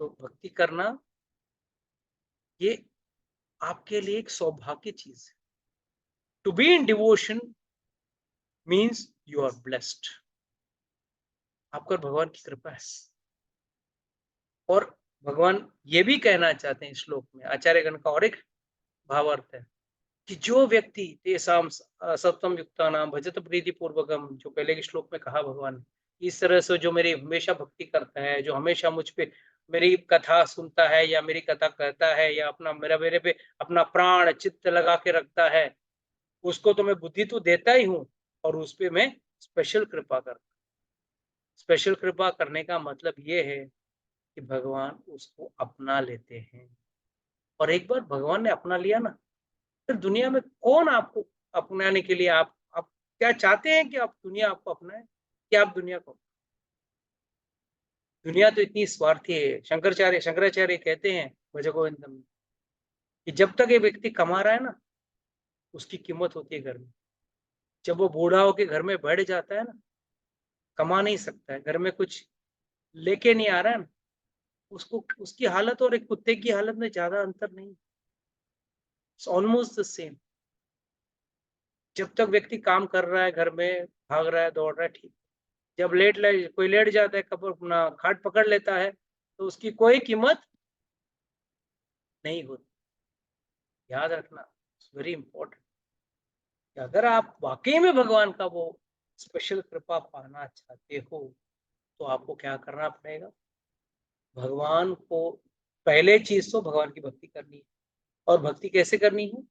S1: तो भक्ति करना ये आपके लिए एक सौभाग्य चीज है। To be in devotion means you are blessed. आपका भगवान की कृपा है। और भगवान ये भी कहना चाहते हैं इस श्लोक में, आचार्यगण का और एक भावार्थ है कि जो व्यक्ति तेसाम सप्तम युक्ता नाम भजत प्रीति पूर्वकम, जो पहले के श्लोक में कहा भगवान ने, इस तरह से जो मेरी हमेशा भक्ति करता है, जो हमेशा मुझ पे मेरी कथा सुनता है या मेरी कथा कहता है या अपना मेरे पे अपना प्राण चित्त लगा के रखता है, उसको तो मैं बुद्धि तो देता ही हूँ और उस पे मैं स्पेशल कृपा करता। स्पेशल कृपा करने का मतलब ये है कि भगवान उसको अपना लेते हैं। और एक बार भगवान ने अपना लिया ना, फिर दुनिया में कौन आपको अपनाने के लिए आप क्या चाहते हैं कि आप दुनिया आपको अपनाए? क्या आप दुनिया को? दुनिया तो इतनी स्वार्थी है। शंकराचार्य कहते हैं भज गोविंदम में कि जब तक ये व्यक्ति कमा रहा है ना, उसकी कीमत होती है घर में। जब वो बूढ़ा होके घर में बैठ जाता है ना, कमा नहीं सकता है, घर में कुछ लेके नहीं आ रहा है ना, उसको उसकी हालत और एक कुत्ते की हालत में ज्यादा अंतर नहीं, इट्स ऑलमोस्ट द सेम। जब तक व्यक्ति काम कर रहा है, घर में भाग रहा है, दौड़ रहा है, ठीक। जब कोई लेट जाता है, कब अपना खाट पकड़ लेता है, तो उसकी कोई कीमत नहीं होती। याद रखना, इट्स वेरी इंपॉर्टेंट कि अगर आप वाकई में भगवान का वो स्पेशल कृपा पाना चाहते हो, तो आपको क्या करना पड़ेगा? भगवान को पहले चीज तो भगवान की भक्ति करनी है। और भक्ति कैसे करनी है?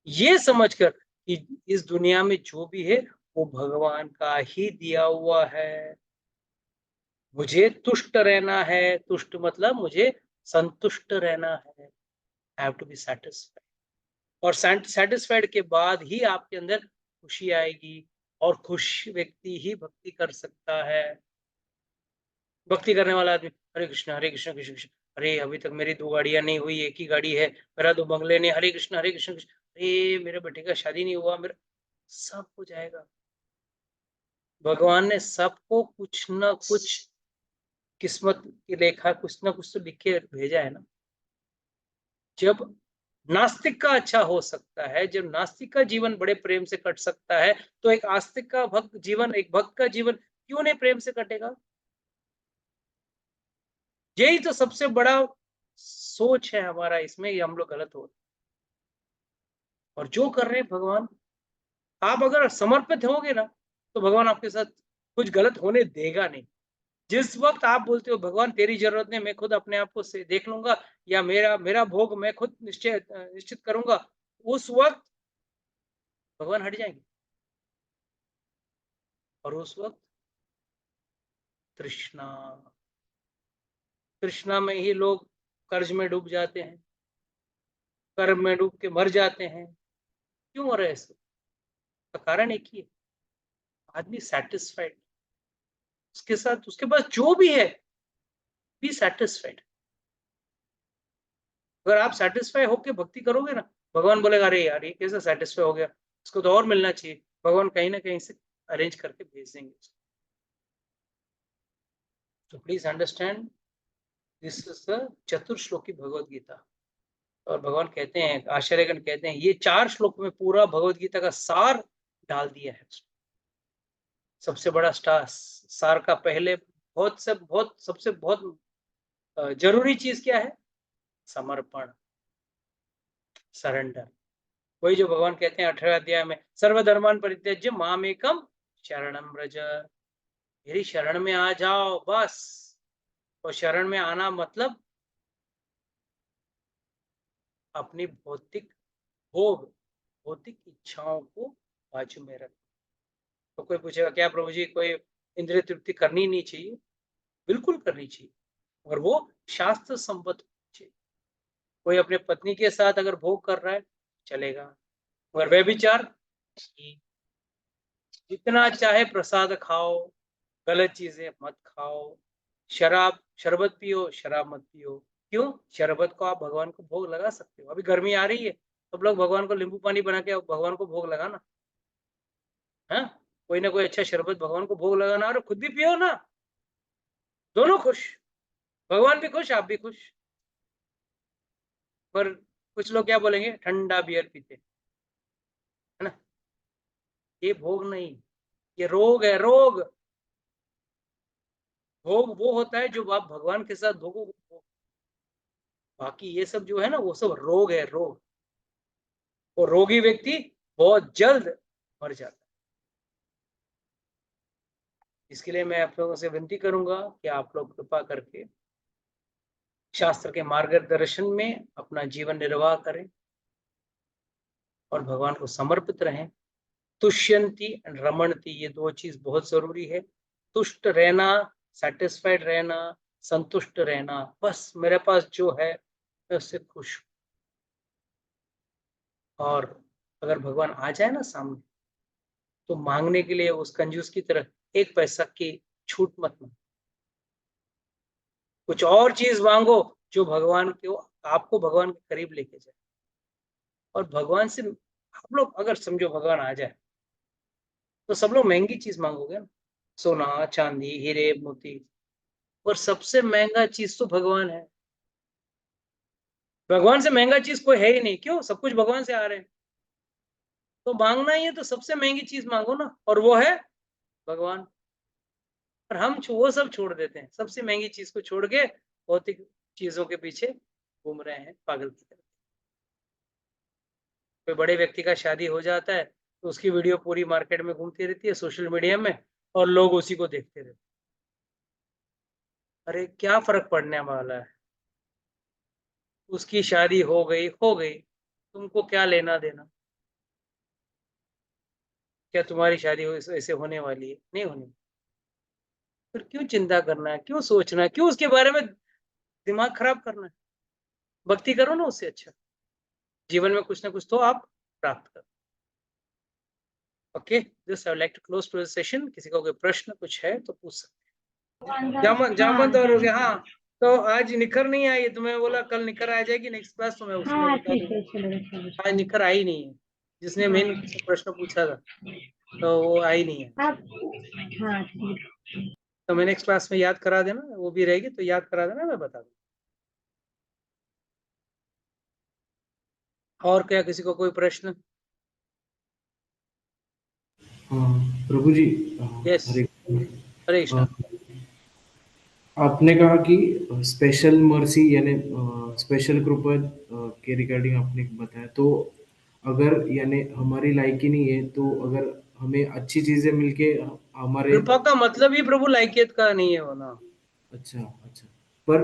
S1: ये समझकर कि इस दुनिया में जो भी है वो भगवान का ही दिया हुआ है। मुझे तुष्ट रहना है, तुष्ट मतलब मुझे संतुष्ट रहना है। I have to be satisfied। और सेटिस्फाइड के बाद ही आपके अंदर खुशी आएगी, और खुश व्यक्ति ही भक्ति कर सकता है। भक्ति करने वाला आदमी हरे कृष्ण कृष्ण कृष्ण, अरे अभी तक मेरी 2 गाड़ियां नहीं हुई, एक ही गाड़ी है, मेरा 2 बंगले नहीं, हरे कृष्ण कृष्ण, अरे मेरे बेटे का शादी नहीं हुआ, मेरा सब हो जाएगा। भगवान ने सबको कुछ न कुछ किस्मत की रेखा, कुछ न कुछ तो लिख के भेजा है ना। जब नास्तिक का अच्छा हो सकता है, जब नास्तिक का जीवन बड़े प्रेम से कट सकता है, तो एक आस्तिक का भक्त जीवन, एक भक्त का जीवन क्यों नहीं प्रेम से कटेगा? यही तो सबसे बड़ा सोच है हमारा, इसमें ही हम लोग गलत हो रहे। और जो कर रहे हैं भगवान, आप अगर समर्पित होगे ना, तो भगवान आपके साथ कुछ गलत होने देगा नहीं। जिस वक्त आप बोलते हो भगवान तेरी जरूरत नहीं, मैं खुद अपने आप को से देख लूंगा, या मेरा मेरा भोग मैं खुद निश्चित करूंगा, उस वक्त भगवान हट जाएंगे। और उस वक्त तृष्णा तृष्णा में ही लोग कर्ज में डूब जाते हैं, कर्म में डूब के मर जाते हैं। क्यों हो रहा है ऐसे? का कारण एक ही है, आदमी सेटिस्फाइड, उसके साथ उसके पास जो भी है, बी सेटिस्फाइड। अगर आप सेटिस्फाई होकर भक्ति करोगे ना, भगवान बोलेगा अरे यार ये कैसे सेटिस्फाई हो गया, इसको तो और मिलना चाहिए। भगवान कहीं ना कहीं से अरेंज करके भेज देंगे। तो please understand, this is the Chatushloki Bhagavad Gita. और भगवान कहते हैं, आचार्यगण कहते हैं, ये 4 श्लोक में पूरा भगवद गीता का सार डाल दिया है। सबसे बड़ा सार का पहले सबसे बहुत जरूरी चीज क्या है? समर्पण, सरेंडर। वही जो भगवान कहते हैं 18वें अध्याय में, सर्वधर्मान परित्यज्य मामेकम शरणम व्रज। मेरी शरण में आ जाओ बस। और शरण में आना मतलब अपनी भौतिक इच्छाओं को बाजू में रख। तो कोई पूछेगा क्या प्रभु जी कोई इंद्रिय तृप्ति करनी नहीं चाहिए? बिल्कुल करनी चाहिए, और वो शास्त्र संबद्ध चाहिए। कोई अपने पत्नी के साथ अगर भोग कर रहा है चलेगा, मगर व्यभिचार जितना चाहे प्रसाद खाओ, गलत चीजें मत खाओ, शरबत पियो, शराब मत पियो, क्यों? शरबत को आप भगवान को भोग लगा सकते हो। अभी गर्मी आ रही है, सब लोग भगवान को नींबू पानी बना के भगवान को भोग लगाना, हाँ, कोई ना कोई अच्छा शरबत भगवान को भोग लगाना और खुद भी पियो ना, दोनों खुश, भगवान भी खुश, आप भी खुश। पर कुछ लोग क्या बोलेंगे, ठंडा बियर पीते, है ना। ये भोग नहीं, ये रोग है, रोग। भोग वो होता है जो आप भगवान के साथ भोगो, बाकी ये सब जो है ना, वो सब रोग है, रोग। और रोगी व्यक्ति बहुत जल्द मर जाता है। इसके लिए मैं आप लोगों से विनती करूंगा कि आप लोग कृपा करके शास्त्र के मार्गदर्शन में अपना जीवन निर्वाह करें और भगवान को समर्पित रहें। तुष्यंती एंड रमणती, ये दो चीज बहुत जरूरी है। तुष्ट रहना, सेटिस्फाइड रहना, संतुष्ट रहना, बस मेरे पास जो है मैं उससे खुश हूं। और अगर भगवान आ जाए ना सामने, तो मांगने के लिए उस कंजूस की तरह एक पैसा की छूट मत मांगो। कुछ और चीज मांगो जो भगवान को, आपको भगवान के करीब लेके जाए। और भगवान से आप लोग अगर समझो भगवान आ जाए, तो सब लोग महंगी चीज मांगोगे ना, सोना चांदी हीरे मोती, और सबसे महंगा चीज तो भगवान है। भगवान से महंगा चीज कोई है ही नहीं। क्यों? सब कुछ भगवान से आ रहे हैं, तो मांगना ही है तो सबसे महंगी चीज मांगो ना, और वो है भगवान। और हम वो सब छोड़ देते हैं, सबसे महंगी चीज को छोड़ के भौतिक चीजों के पीछे घूम रहे हैं पागल की तरह। कोई बड़े व्यक्ति का शादी हो जाता है तो उसकी वीडियो पूरी मार्केट में घूमती रहती है, सोशल मीडिया में, और लोग उसी को देखते रहते हैं। अरे क्या फर्क पड़ने वाला है, उसकी शादी हो गई, तुमको क्या लेना देना? क्या तुम्हारी शादी ऐसे होने वाली है? नहीं होनी। फिर क्यों चिंता करना है, क्यों सोचना है, क्यों उसके बारे में दिमाग खराब करना है? भक्ति करो ना, उससे अच्छा जीवन में कुछ ना कुछ तो आप प्राप्त करो। Okay, just I like to close to this session. किसी का कोई प्रश्न कुछ है तो पूछ सकते हैं। जामवंत और हाँ, तो आज निखर नहीं आई तो मैं बोला कल निखर आ जाएगी नेक्स्ट क्लास, तो मैं उसमें बता दूंगा। आज निखर आई नहीं है, जिसने मेन प्रश्न पूछा था तो वो आई नहीं है। तो मैं नेक्स्ट क्लास में याद करा देना, वो भी रहेगी तो याद करा देना, मैं बता दूंगा। और क्या किसी को कोई प्रश्न?
S2: प्रभु जी,
S1: यस,
S2: हरे
S1: हरे कृष्णा।
S2: आपने कहा कि स्पेशल मर्सी यानी स्पेशल कृपा के रिगार्डिंग आपने बताया, तो अगर यानी हमारी लायकी नहीं है, तो अगर हमें अच्छी चीजें मिलके हमारे,
S1: कृपा का मतलब ही प्रभु लाइकियत का नहीं है होना।
S2: अच्छा अच्छा, पर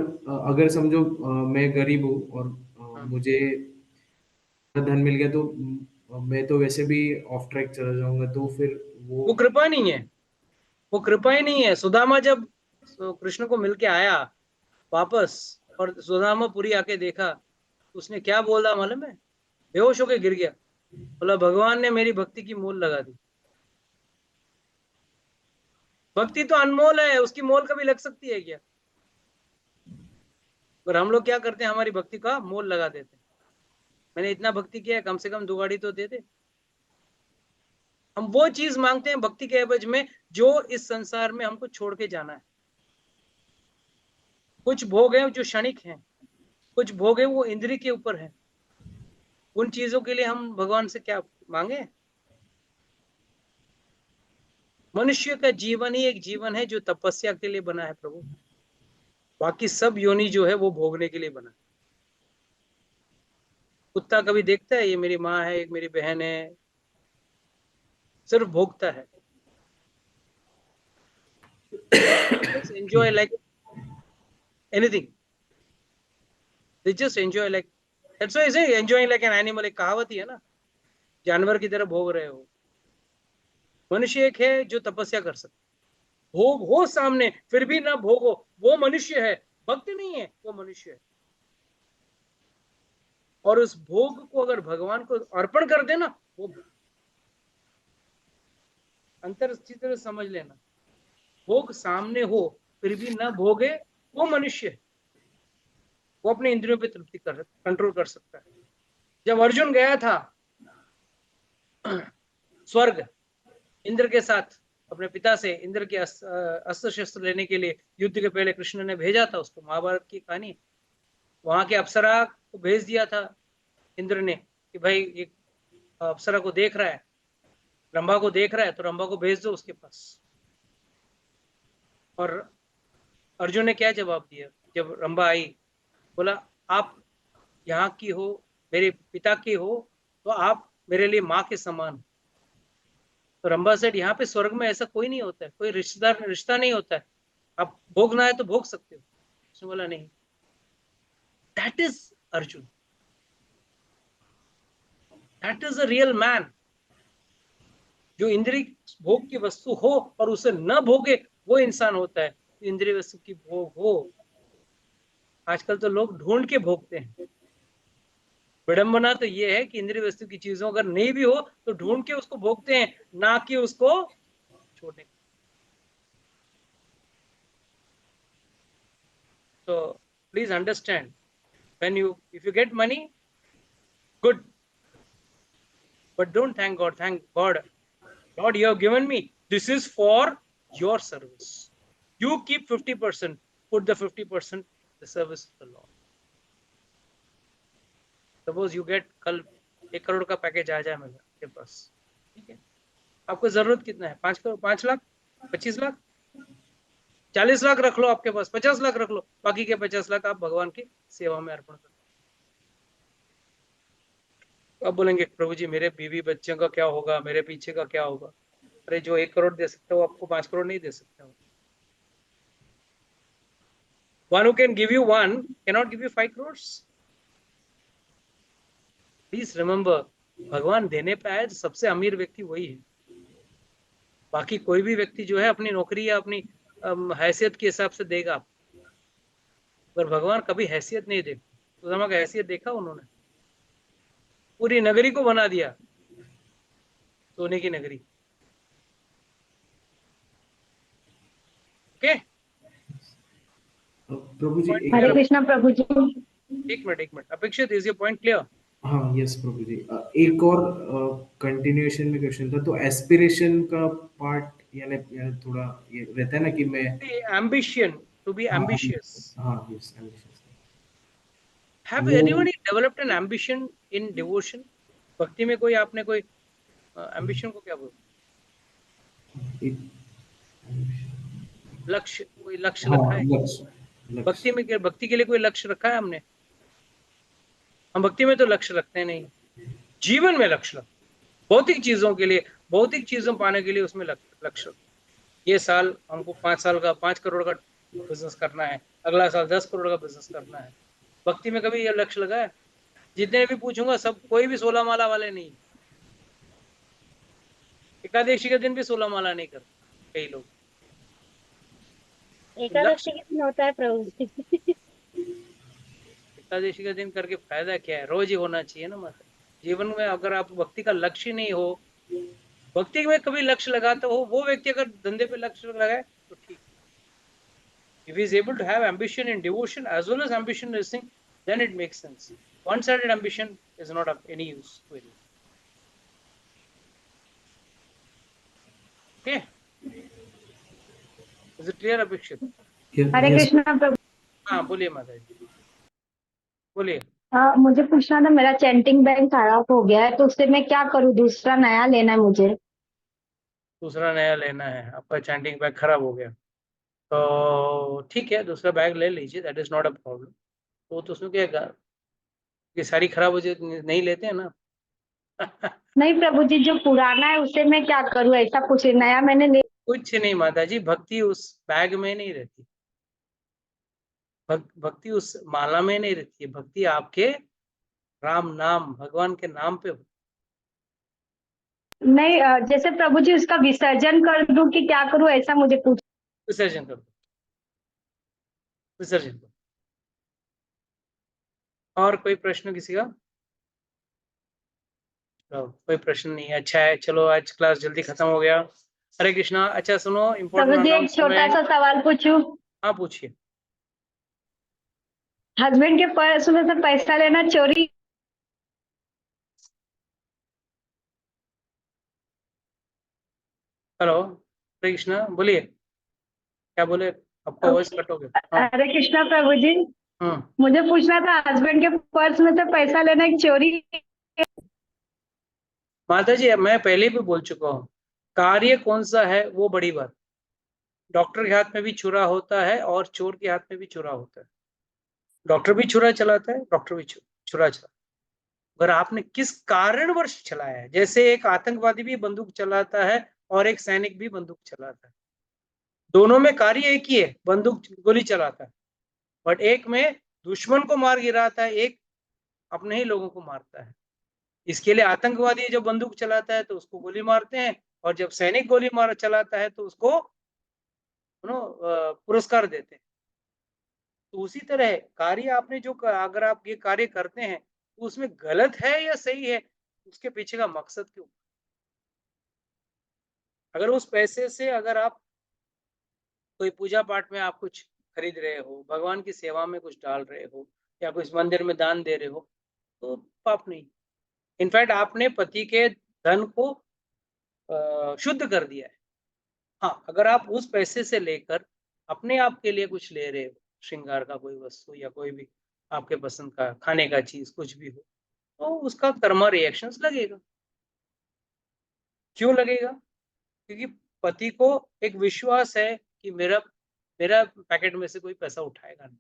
S2: अगर समझो मैं गरीब हूँ और मुझे धन मिल गया, तो मैं तो वैसे भी ऑफ ट्रैक चला जाऊंगा, तो फिर
S1: वो
S2: वो,
S1: कृपा नहीं है, वो कृपा ही नहीं है। सुदामा जब कृष्ण को मिलके आया वापस, और सुदामा पुरी आके देखा, उसने क्या बोला मालूम है? बेहोश होके गिर गया, बोला भगवान ने मेरी भक्ति की मोल लगा दी। भक्ति तो अनमोल है, उसकी मोल कभी लग सकती है क्या? पर हम लोग क्या करते हैं, हमारी भक्ति का मोल लगा देते हैं। मैंने इतना भक्ति किया है, कम से कम 2 गाड़ी तो दे दे। हम वो चीज मांगते हैं भक्ति के एवज में जो इस संसार में हमको छोड़ के जाना है। कुछ भोग है जो क्षणिक हैं, कुछ भोग है वो इंद्रिय के ऊपर है। उन चीजों के लिए हम भगवान से क्या मांगे? मनुष्य का जीवन ही एक जीवन है जो तपस्या के लिए बना है प्रभु। बाकी सब योनि जो है वो भोगने के लिए बना है। कुत्ता कभी देखता है ये मेरी माँ है, एक मेरी बहन है? सिर्फ भोगता है। Enjoy like anything, they just enjoy like, that's why is enjoying like an animal. एक कहावत ही है ना, जानवर की तरह भोग रहे हो। मनुष्य एक है जो तपस्या कर सकता, भोग हो सामने फिर भी ना भोगो, वो मनुष्य है, भक्त नहीं है, वो मनुष्य है। और उस भोग को अगर भगवान को अर्पण कर देना, वो अंतर अच्छी तरह समझ लेना। भोग सामने हो फिर भी ना भोगे, वो मनुष्य है, वो अपने इंद्रियों पे तृप्ति कर कंट्रोल कर सकता है। जब अर्जुन गया था स्वर्ग इंद्र के साथ, अपने पिता से इंद्र के अस्त्र शस्त्र लेने के लिए युद्ध के पहले कृष्ण ने भेजा था उसको, महाभारत की कहानी। वहां के अप्सरा को भेज दिया था इंद्र ने कि भाई ये अप्सरा को देख रहा है, रंभा को देख रहा है, तो रंभा को भेज दो उसके पास। और अर्जुन ने क्या जवाब दिया जब रंभा आई? बोला आप यहाँ की हो, मेरे पिता की हो, तो आप मेरे लिए माँ के समान हो। तो रंभा सेठ यहाँ पे स्वर्ग में ऐसा कोई नहीं होता है, कोई रिश्ता नहीं होता है, आप भोगना है तो भोग सकते हो। उसने बोला नहीं, that is Arjun, that is a real man. जो इंद्रिय भोग की वस्तु हो और उसे न भोगे वो इंसान होता है। इंद्रिय वस्तु की भोग हो, आजकल तो लोग ढूंढ के भोगते हैं। विडंबना तो ये है कि इंद्रिय वस्तु की चीजों अगर नहीं भी हो तो ढूंढ के उसको भोगते हैं, ना कि उसको छोड़ने। तो please understand, when if you get money, good, but don't thank God. Thank God, Lord, you have given me, this is for your service. You keep 50%, put the 50% the service of the Lord. Suppose you get कल 1 करोड़ का package आ जाए मेरे आपके पास, ठीक है, आपको जरूरत कितना है? 5 करोड़, 5 लाख, 25 लाख, 40 लाख रख लो आपके पास, 50 लाख रख लो, बाकी के 50 लाख आप भगवान की सेवा में अर्पण कर। अब बोलेंगे प्रभु जी मेरे बीवी बच्चों का क्या होगा, मेरे पीछे का क्या होगा? अरे जो 1 करोड़ दे सकते हो आपको 5 करोड़ नहीं दे सकते हो। One who can give you 1 cannot give you 5 crores. Please remember, भगवान देने पे आए तो सबसे अमीर व्यक्ति वही है। बाकी कोई भी व्यक्ति जो है अपनी नौकरी या अपनी हैसियत के हिसाब से देगा। पर भगवान कभी हैसियत नहीं देखते। सुदामा का हैसियत देखा उन्होंने? पूरी नगरी को बना दिया सोने की नगरी। ओके
S2: प्रभु जी
S6: हरे कृष्णा प्रभु जी।
S1: एक मिनट अपेक्षित, इज योर पॉइंट क्लियर?
S2: हाँ यस प्रभु जी। एक और कंटिन्यूएशन में क्वेश्चन था, तो एस्पिरेशन का पार्ट यानी थोड़ा ये रहता है ना कि मैं
S1: एम्बिशन, टू बी एम्बिशियस।
S2: हाँ yes ambitious.
S1: Have anyone developed an ambition in devotion? भक्ति में कोई आपने कोई ambition को क्या बोलते? लक्ष्य, कोई लक्ष्य रखा है? भक्ति में क्या, भक्ति के लिए कोई लक्ष्य रखा है हमने? हम भक्ति में तो लक्ष्य रखते हैं नहीं, जीवन में लक्ष्य रखते, भौतिक चीजों के लिए, भौतिक चीजों पाने के लिए उसमें लक्ष्य। ये साल हमको 5 साल का 5 करोड़ का बिजनेस करना है, अगला साल 10 करोड़ का बिजनेस करना है। भक्ति में कभी ये लक्ष्य लगा है? जितने भी पूछूंगा सब कोई भी 16 माला वाले नहीं। एकादशी के दिन भी 16 माला नहीं करते कई लोग।
S6: एकादशी के दिन होता है प्रभु।
S1: एकादशी का दिन करके फायदा क्या है? रोज ही होना चाहिए ना माता। जीवन में अगर आप भक्ति का लक्ष्य नहीं हो, भक्ति में कभी लक्ष्य लगाते हो, वो व्यक्ति अगर धंधे पे लक्ष्य लगाए तो ठीक। If he is able to have ambition in devotion as well as ambition in this thing, then it makes sense. One-sided ambition is not of any use to anyone. Okay? Is it clear, Abhishek?
S6: हरे कृष्णा प्रभु।
S1: हाँ बोलिए माता जी, बोलिए।
S6: मुझे पूछना था, मेरा chanting bank खराब हो गया है तो उससे मैं क्या करूँ? दूसरा नया लेना है मुझे।
S1: दूसरा नया लेना है? आपका चैंटिंग बैग खराब हो गया तो ठीक है, दूसरा बैग ले लीजिए, that is not a problem. तो उसमें क्या, ये सारी खराब हो जाए नहीं लेते हैं ना।
S6: नहीं प्रभु जी, जो पुराना है उसे मैं क्या करूँ? ऐसा कुछ नया मैंने ले।
S1: कुछ नहीं माता जी, भक्ति उस बैग में नहीं रहती, भक्ति उस माला में नहीं रहती है। भक्ति आपके राम नाम, भगवान के नाम पे हो।
S6: नहीं, जैसे प्रभु जी उसका विसर्जन कर दूं कि क्या करूं, ऐसा मुझे पूछ।
S1: विसर्जन कर दो, विसर्जन करो। और कोई प्रश्न किसी का? कोई प्रश्न नहीं है, अच्छा है। चलो आज क्लास जल्दी खत्म हो गया। हरे कृष्णा। अच्छा सुनो,
S6: प्रभु जी एक छोटा सा सवाल पूछूं?
S1: हाँ पूछिए।
S6: हस्बैंड के पर्स में से पैसा लेना चोरी।
S1: हेलो, हरे कृष्णा, बोलिए, क्या बोले? आपका वॉइस कट हो गया। हाँ।
S6: हरे कृष्णा प्रभु जी,
S1: हम्म।
S6: मुझे पूछना था हस्बैंड के पर्स में से पैसा लेना एक चोरी।
S1: माता जी, मैं पहले भी बोल चुका हूँ, कार्य कौन सा है वो बड़ी बात। डॉक्टर के हाथ में भी छुरा होता है और चोर के हाथ में भी छुरा होता है। डॉक्टर भी छुरा चलाता है, डॉक्टर भी छुरा चलाता है। अगर आपने किस कारणवश चलाया है, जैसे एक आतंकवादी भी बंदूक चलाता है और एक सैनिक भी बंदूक चलाता है, दोनों में कार्य एक ही है, बंदूक गोली चलाता है, बट एक में दुश्मन को मार गिराता है, एक अपने ही लोगों को मारता है। इसके लिए आतंकवादी जब बंदूक चलाता है तो उसको गोली मारते हैं, और जब सैनिक गोली मार चलाता है तो उसको पुरस्कार देते हैं। तो उसी तरह कार्य आपने जो अगर आप ये कार्य करते हैं तो उसमें गलत है या सही है, उसके पीछे का मकसद क्यों। अगर उस पैसे से अगर आप कोई पूजा पाठ में आप कुछ खरीद रहे हो, भगवान की सेवा में कुछ डाल रहे हो, या कुछ मंदिर में दान दे रहे हो, तो पाप नहीं। इनफैक्ट आपने पति के धन को शुद्ध कर दिया है। हाँ, अगर आप उस पैसे से लेकर अपने आप के लिए कुछ ले रहे हो, श्रृंगार का कोई वस्तु या कोई भी आपके पसंद का खाने का चीज कुछ भी हो, तो उसका कर्मा रिएक्शंस लगेगा। क्यों लगेगा? क्योंकि पति को एक विश्वास है कि मेरा मेरा पैकेट में से कोई पैसा उठाएगा नहीं।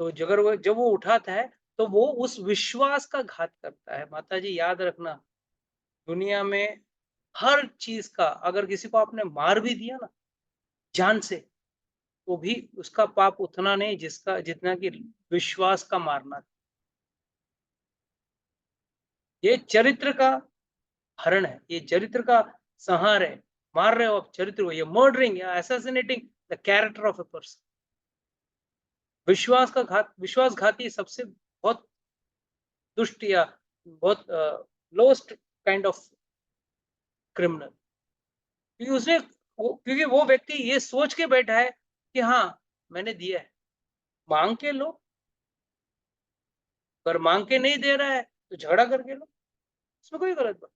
S1: तो जब वो उठाता है तो वो उस विश्वास का घात करता है। माता जी याद रखना, दुनिया में हर चीज का अगर किसी को आपने मार भी दिया ना जान से, तो भी उसका पाप उतना नहीं जितना कि विश्वास का मारना। ये चरित्र का हरण है, ये चरित्र का संहार है। मार रहे हो आप चरित्र को, ये मर्डरिंग या assassinating the character of a person. विश्वासघाती सबसे बहुत दुष्ट या बहुत लोएस्ट काइंड ऑफ क्रिमिनल। क्योंकि वो व्यक्ति ये सोच के बैठा है कि हाँ मैंने दिया है, मांग के लो। अगर मांग के नहीं दे रहा है तो झगड़ा करके लो, इसमें कोई गलत बात।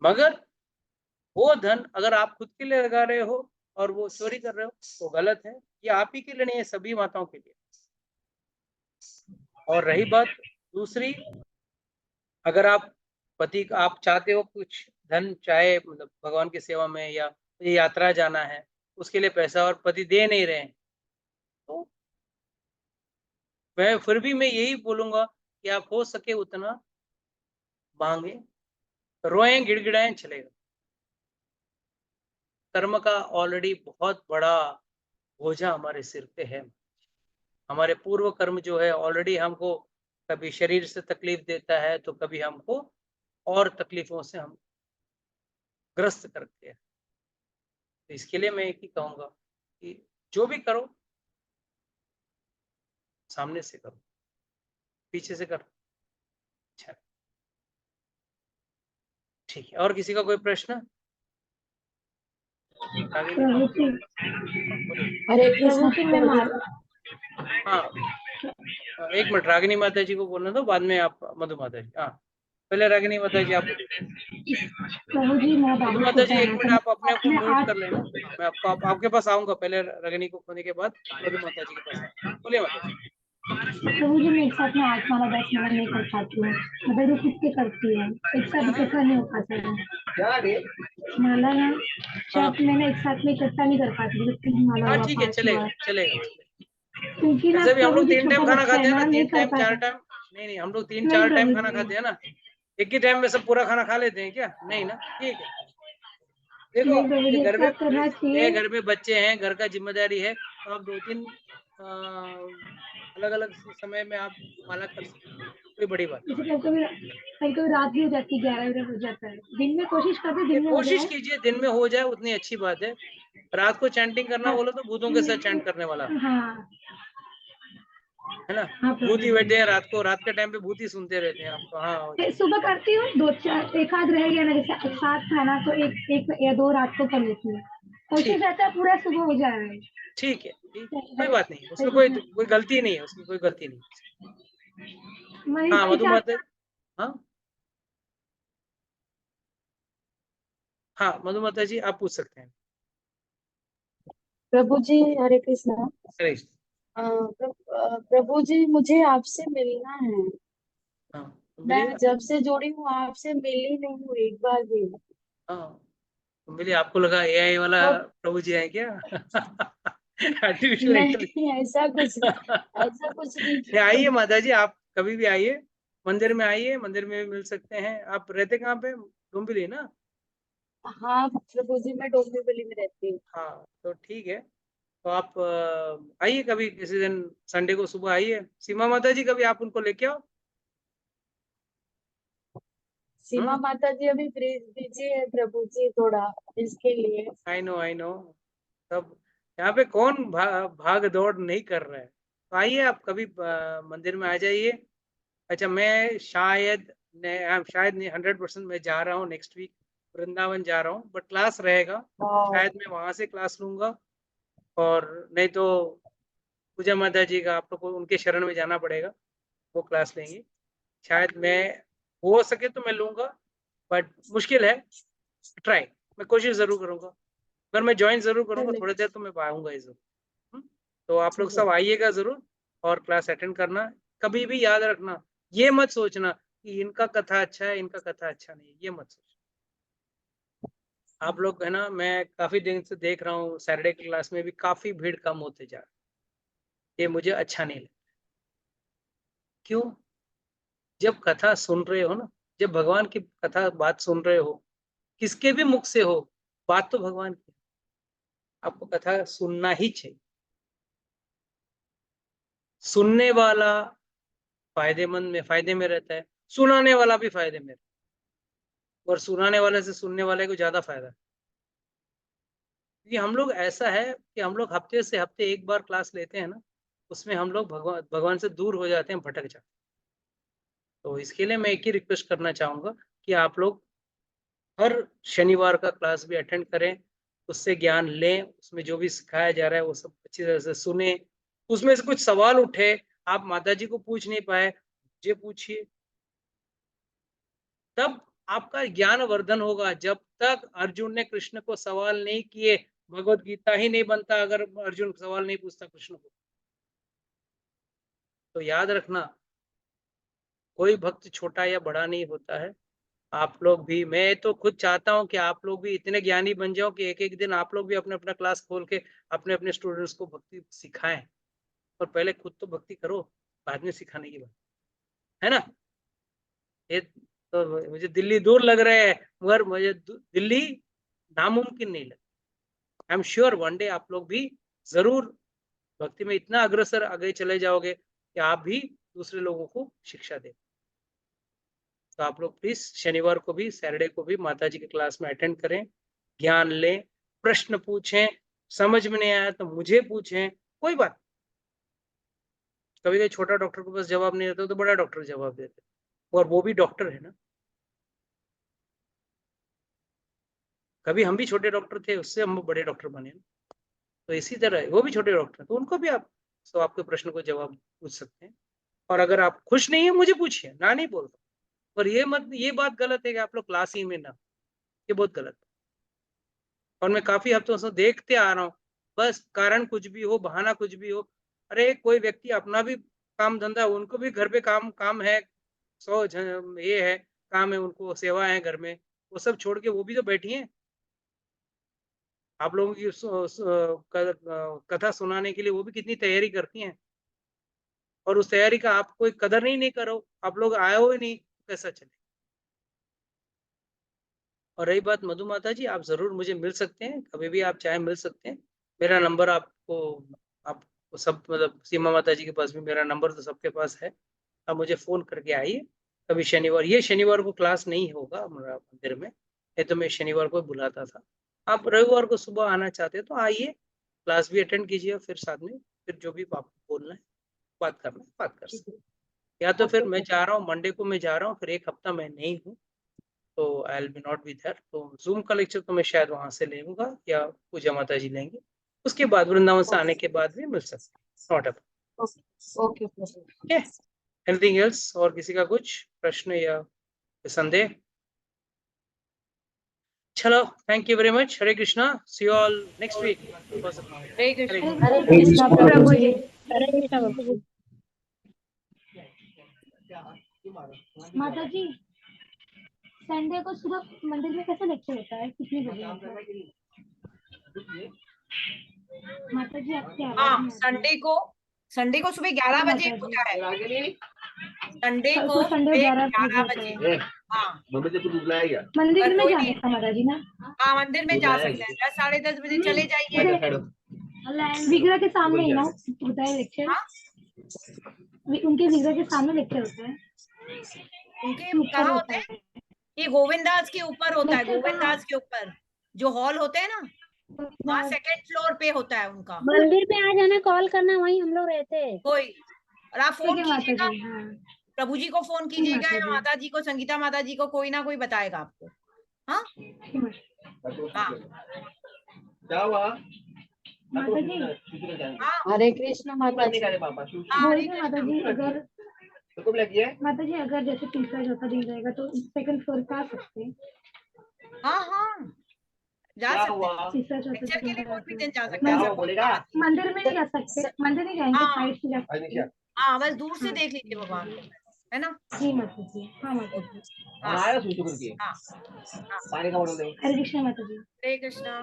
S1: मगर वो धन अगर आप खुद के लिए लगा रहे हो और वो चोरी कर रहे हो तो गलत है। ये आप ही के लिए नहीं है, सभी माताओं के लिए। और रही बात दूसरी, अगर आप आप चाहते हो कुछ धन, चाहे मतलब भगवान की सेवा में या ये यात्रा जाना है उसके लिए पैसा, और पति दे नहीं रहे हैं, तो मैं यही बोलूंगा कि आप हो सके उतना मांगे, रोएं गिड़गिड़ाएं चलेगा। कर्म का ऑलरेडी बहुत बड़ा बोझा हमारे सिर पे है। हमारे पूर्व कर्म जो है ऑलरेडी हमको कभी शरीर से तकलीफ देता है, तो कभी हमको और तकलीफों से हम ग्रस्त करते हैं। तो इसके लिए मैं एक ही कहूंगा कि जो भी करो सामने से करो, पीछे से करो अच्छा। ठीक है, और किसी का कोई प्रश्न? आगे
S6: प्रभु जी,
S1: बोलिए।
S5: हरे कृष्ण
S4: प्रभु जी मैं मार
S1: हाँ, एक मिनट, रागिनी माता जी को बोलना दो, बाद में आप मधु माता जी। हाँ, पहले रागिनी माता जी आप बोलिए।
S4: प्रभु जी मैं
S1: मधु
S4: बाबू
S1: माता
S4: को
S1: जी एक मिनट,
S4: जाना
S1: आप अपने आप को
S4: था
S1: म्यूट
S4: आज।
S1: कर लेना। मैं आपके पास आऊंगा, पहले रागिनी को खोने के बाद मधु माता जी के पास आऊंगा। बोलिए माता जी।
S4: प्रभु जी मैं एक साथ में 8 माला 10 माला नहीं कर पाती हूँ, मगर वो किसके करती है, एक साथ इकट्ठा नहीं हो पाता है माला ना।
S1: हाँ
S4: जब मैंने एक साथ में इकट्ठा नहीं कर पाती, जैसे 3 माला
S1: हाँ,
S4: हुआ,
S1: ठीक है,
S4: 5 हुआ,
S1: चलेगा चलेगा।
S4: क्योंकि ना
S1: ऐसे भी हम
S4: प्रभु
S1: लोग
S4: जी
S1: 3 टाइम
S4: छोटा
S1: खाना
S4: बच्चा है
S1: खाते हैं
S4: ना,
S1: ना,
S4: नहीं
S1: 3
S4: कर
S1: टाइम 4
S4: पाता।
S1: टाइम। नहीं, हम लोग 3
S4: नहीं
S1: 4 टाइम
S4: प्रभु
S1: खाना
S4: जी,
S1: खाते हैं ना। एक ही टाइम में सब पूरा खाना खा लेते हैं क्या? नहीं ना, ठीक है। देखो,
S4: नहीं प्रभु
S1: ये
S4: जी एक
S1: घर में
S4: साथ करना चाहिए।
S1: घर में बच्चे हैं, घर का जिम्मेदारी है, तो आप 2-3 अलग अलग समय में आप माला कर सकते हैं, कोई बड़ी बात नहीं।
S4: जैसे कभी कभी रात भी हो जाती है, 11 बजे हो जाता है, दिन में कोशिश करते हैं
S1: ये
S4: दिन में हो
S1: कोशिश
S4: जाए।
S1: कीजिए दिन में हो जाए, उतनी अच्छी बात है। रात को चैंटिंग करना
S4: हाँ
S1: बोलो तो भूतों के साथ चैंट करने वाला,
S4: हाँ
S1: है ना।
S4: हाँ प्रभु
S1: भूत ही बैठे हैं
S4: जी।
S1: रात को, रात के टाइम पे भूत ही सुनते रहते हैं आपको। हाँ,
S4: सुबह करती हूँ, 2 4 एक आध रह गया ना, जैसे 7 था ना, तो एक एक या 2 रात को कर लेती हूँ।
S6: ऐसे
S1: ठीक
S6: जाता है पूरा सुबह हो जा रहा है।
S1: ठीक है, ठीक, कोई बात नहीं, उसमें कोई गलती नहीं है, उसमें कोई गलती नहीं है।
S6: वही
S1: हाँ
S6: तो
S1: मधु
S6: हिसाब
S1: माता, हाँ हाँ मधु माता जी आप पूछ सकते हैं।
S5: प्रभु जी, हरे कृष्णा।
S1: अरे
S5: प्रभु जी, मुझे आपसे मिलना है।
S1: हाँ तो मिलिए,
S5: मैं जब से जुड़ी हूँ आपसे मिली नहीं हूँ एक बार भी।
S1: हाँ तो मिलिए। आपको लगा एआई वाला
S5: कब?
S1: प्रभु जी है क्या? Artificial intelligence.
S5: नहीं, ऐसा कुछ नहीं।
S1: आइए माता जी, आप कभी भी आइए, मंदिर में आइए, मंदिर में भी मिल सकते हैं। आप रहते कहाँ पे? डोंबिवली ना?
S5: हाँ प्रभु जी, मैं डोंबिवली में रहती हूँ।
S1: हाँ तो ठीक है, तो आप आइए कभी किसी दिन, संडे को सुबह आइए। सीमा माता जी कभी आप उनको लेके आओ।
S5: सीमा माता जी अभी बिजी है प्रभु जी, थोड़ा इसके लिए।
S1: आई नो सब, यहाँ पे कौन भाग दौड़ नहीं कर रहा है। तो आइए आप कभी मंदिर में आ जाइए। अच्छा मैं शायद नहीं, 100% मैं जा रहा हूँ नेक्स्ट वीक, वृंदावन जा रहा हूँ, बट क्लास रहेगा,
S5: हाँ,
S1: शायद मैं वहां से क्लास लूंगा। और नहीं तो पूजा माता जी का आप लोग को उनके शरण में जाना पड़ेगा, वो क्लास लेंगे। शायद मैं, हो सके तो मैं लूंगा, बट मुश्किल है। ट्राई, मैं कोशिश जरूर करूंगा, पर मैं ज्वाइन जरूर करूंगा,
S5: चले
S1: थोड़ी देर तो मैं आऊंगा ही जरूर। तो आप लोग
S5: चले।
S1: सब आइएगा जरूर, और क्लास अटेंड करना। कभी भी याद रखना, ये मत सोचना कि इनका कथा अच्छा है, इनका कथा अच्छा नहीं है, ये मत सोचना। आप लोग है ना, मैं काफी दिन से देख रहा हूँ सैटरडे की क्लास में भी काफी भीड़ कम होते जा रही है, ये मुझे अच्छा नहीं लगता। क्यों? जब कथा सुन रहे हो ना, जब भगवान की कथा बात सुन रहे हो, किसके भी मुख से हो, बात तो भगवान की है, आपको कथा सुनना ही चाहिए। सुनने वाला फायदे में रहता है, सुनाने वाला भी फायदे में रहता है, और सुनाने वाले से सुनने वाले को ज्यादा फायदा है। क्योंकि हम लोग ऐसा है कि हम लोग हफ्ते से हफ्ते एक बार क्लास लेते हैं ना, उसमें हम लोग भगवान से दूर हो जाते हैं, भटक जाते हैं। तो इसके लिए मैं एक ही रिक्वेस्ट करना चाहूंगा कि आप लोग हर शनिवार का क्लास भी अटेंड करें, उससे ज्ञान लें, उसमें जो भी सिखाया जा रहा है वो सब अच्छी तरह से सुने। उसमें से कुछ सवाल उठे, आप माता जी को पूछ नहीं पाए, मुझे पूछिए, तब आपका ज्ञान वर्धन होगा। जब तक अर्जुन ने कृष्ण को सवाल नहीं किए, भगवत गीता ही नहीं बनता अगर अर्जुन सवाल नहीं पूछता कृष्ण को। तो याद रखना, कोई भक्त छोटा या बड़ा नहीं होता है। आप लोग भी, मैं तो खुद चाहता हूं कि आप लोग भी इतने ज्ञानी बन जाओ कि एक एक दिन आप लोग भी अपने अपना क्लास खोल के अपने अपने स्टूडेंट्स को भक्ति सिखाएं। और पहले खुद तो भक्ति करो, बाद में सिखाने की बात है ना। ये तो मुझे दिल्ली दूर लग रहा है, मगर मुझे दिल्ली नामुमकिन नहीं लग। I am sure one day आप लोग भी जरूर भक्ति में इतना अग्रसर आगे चले जाओगे कि आप भी दूसरे लोगों को शिक्षा दे। तो आप लोग प्लीज शनिवार को भी, सैटरडे को भी माता जी की क्लास में अटेंड करें, ज्ञान लें, प्रश्न पूछें, समझ में नहीं आया तो मुझे पूछें, कोई बात। कभी कभी छोटा डॉक्टर के पास जवाब नहीं रहता तो बड़ा डॉक्टर जवाब देते, और वो भी डॉक्टर है ना। कभी हम भी छोटे डॉक्टर थे, उससे हम बड़े डॉक्टर बने ना। तो इसी तरह वो भी छोटे डॉक्टर, तो उनको भी आप, तो आपके प्रश्न को जवाब पूछ सकते हैं। और अगर आप खुश नहीं है, मुझे पूछिए, ना नहीं बोलता। पर ये बात गलत है कि आप लोग क्लास ही में ना, ये बहुत गलत है। और मैं काफी हफ्तों से देखते आ रहा हूँ, बस कारण कुछ भी हो, बहाना कुछ भी हो। अरे कोई व्यक्ति अपना भी काम धंधा, उनको भी घर पे काम काम है, ये है, काम है, उनको सेवा है घर में, वो सब छोड़ के वो भी तो बैठी हैं आप लोगों की कथा सुनाने के लिए। वो भी कितनी तैयारी करती हैं, और उस तैयारी का आप कोई कदर नहीं करो, आप लोग आए हो ही नहीं, कैसा चले। और रही बात मधु माता जी, आप जरूर मुझे मिल सकते हैं, कभी भी आप चाहे मिल सकते हैं। मेरा नंबर आपको, आप सब मतलब सीमा माता जी के पास भी मेरा नंबर तो सबके पास है। आप मुझे फोन करके आइए कभी शनिवार, ये शनिवार को क्लास नहीं होगा हमारा मंदिर में, ये तो मैं शनिवार को बुलाता था। आप रविवार को सुबह आना चाहते हैं तो आइए, क्लास भी अटेंड कीजिए, फिर साथ में फिर जो भी आपको बोलना है, बात करना है, बात कर सकते हैं। या तो फिर मैं जा रहा हूँ मंडे को, मैं जा रहा हूँ, फिर एक हफ्ता मैं नहीं हूँ, तो I will be not be there. तो जूम का लेक्चर तो मैं शायद वहां से ले लूंगा या पूजा माता जी लेंगे, उसके बाद वृंदावन से आने के बाद भी मिल सकते। Not a
S5: okay
S1: okay. Anything else? और किसी का कुछ प्रश्न या संदेह? चलो, thank you very much. Hare Krishna, see you all next week.
S3: Hare Krishna.
S5: Hare
S2: Hare
S5: Krishna
S2: Krishna
S5: प्रभु
S6: प्रभु
S5: जी।
S6: जी, हरे कृष्ण प्रभु जी।
S4: माता जी, संडे को सुबह मंदिर में कैसे लेक्चर होता है, कितनी बजे होता है? माता जी आपकी आवाज
S3: हाँ,
S4: नहीं आ रही है।
S3: संडे को सुबह 11
S4: हाँ,
S3: बजे
S4: माता जी।
S3: होता है। संडे को
S4: तो संडे
S3: सुबह
S4: 11
S3: 11
S4: बजे
S3: बजे।
S4: होता है।
S3: हाँ,
S4: मंदिर
S3: पर
S4: में
S3: कोई
S4: जाने
S3: नहीं,
S4: का माता जी ना?
S3: हाँ मंदिर में जा सकते हैं, 10 साढ़े 10 बजे चले जाइए।
S4: विग्रह के सामने ही ना होता है लेक्चर?
S3: हाँ,
S4: उनके विग्रह के सामने लेक्चर होता है?
S3: उनके
S4: ऊपर
S3: कहाँ
S4: होता
S3: होते हैं?
S4: है
S3: ये गोविंदास के ऊपर होता है,
S4: लेक्चर?
S3: गोविंदास के ऊपर जो हॉल होते हैं ना, वहाँ
S4: कहाँ?
S3: 2nd फ्लोर पे होता है उनका।
S6: मंदिर में आ जाना, कॉल करना, वहीं हम लोग रहते हैं।
S3: कोई, और आप
S4: ठीक
S3: फोन
S4: है माता
S3: कीजिएगा,
S4: जी। हाँ
S3: प्रभु जी को फोन
S4: ठीक
S3: कीजिएगा
S4: माता
S3: या
S4: जी।
S3: माता जी को, संगीता माता जी को, कोई ना कोई बताएगा आपको। हाँ
S4: ठीक माता
S3: हाँ
S4: माता जी,
S3: हाँ
S5: हरे कृष्णा माता जी।
S3: हाँ।
S4: बोल
S3: हरे
S4: रहे माता
S3: कृष्णा।
S4: जी, अगर माता जी अगर जैसे तीसरा चौथा दिन रहेगा तो 2nd फ्लोर पे आ सकते हैं?
S3: हाँ हाँ, जा सकते हैं,
S4: तीसरा चौथा
S3: लेक्चर के
S4: दिन
S3: लिए
S4: रहेगा
S3: कोई भी
S4: तो
S3: दिन जा सकता है, ऐसा कोई बात नहीं।
S4: मंदिर में नहीं जा सकते? मंदिर नहीं जाएंगे,
S3: हाँ
S4: साइड से जा सकते हैं?
S3: हाँ, बस दूर से
S4: हाँ
S3: देख लीजिए भगवान को, है ना।
S4: जी माता जी। हाँ माता जी।
S3: हाँ हाँ हाँ।
S4: हरे कृष्णा माता जी।
S3: हरे कृष्णा।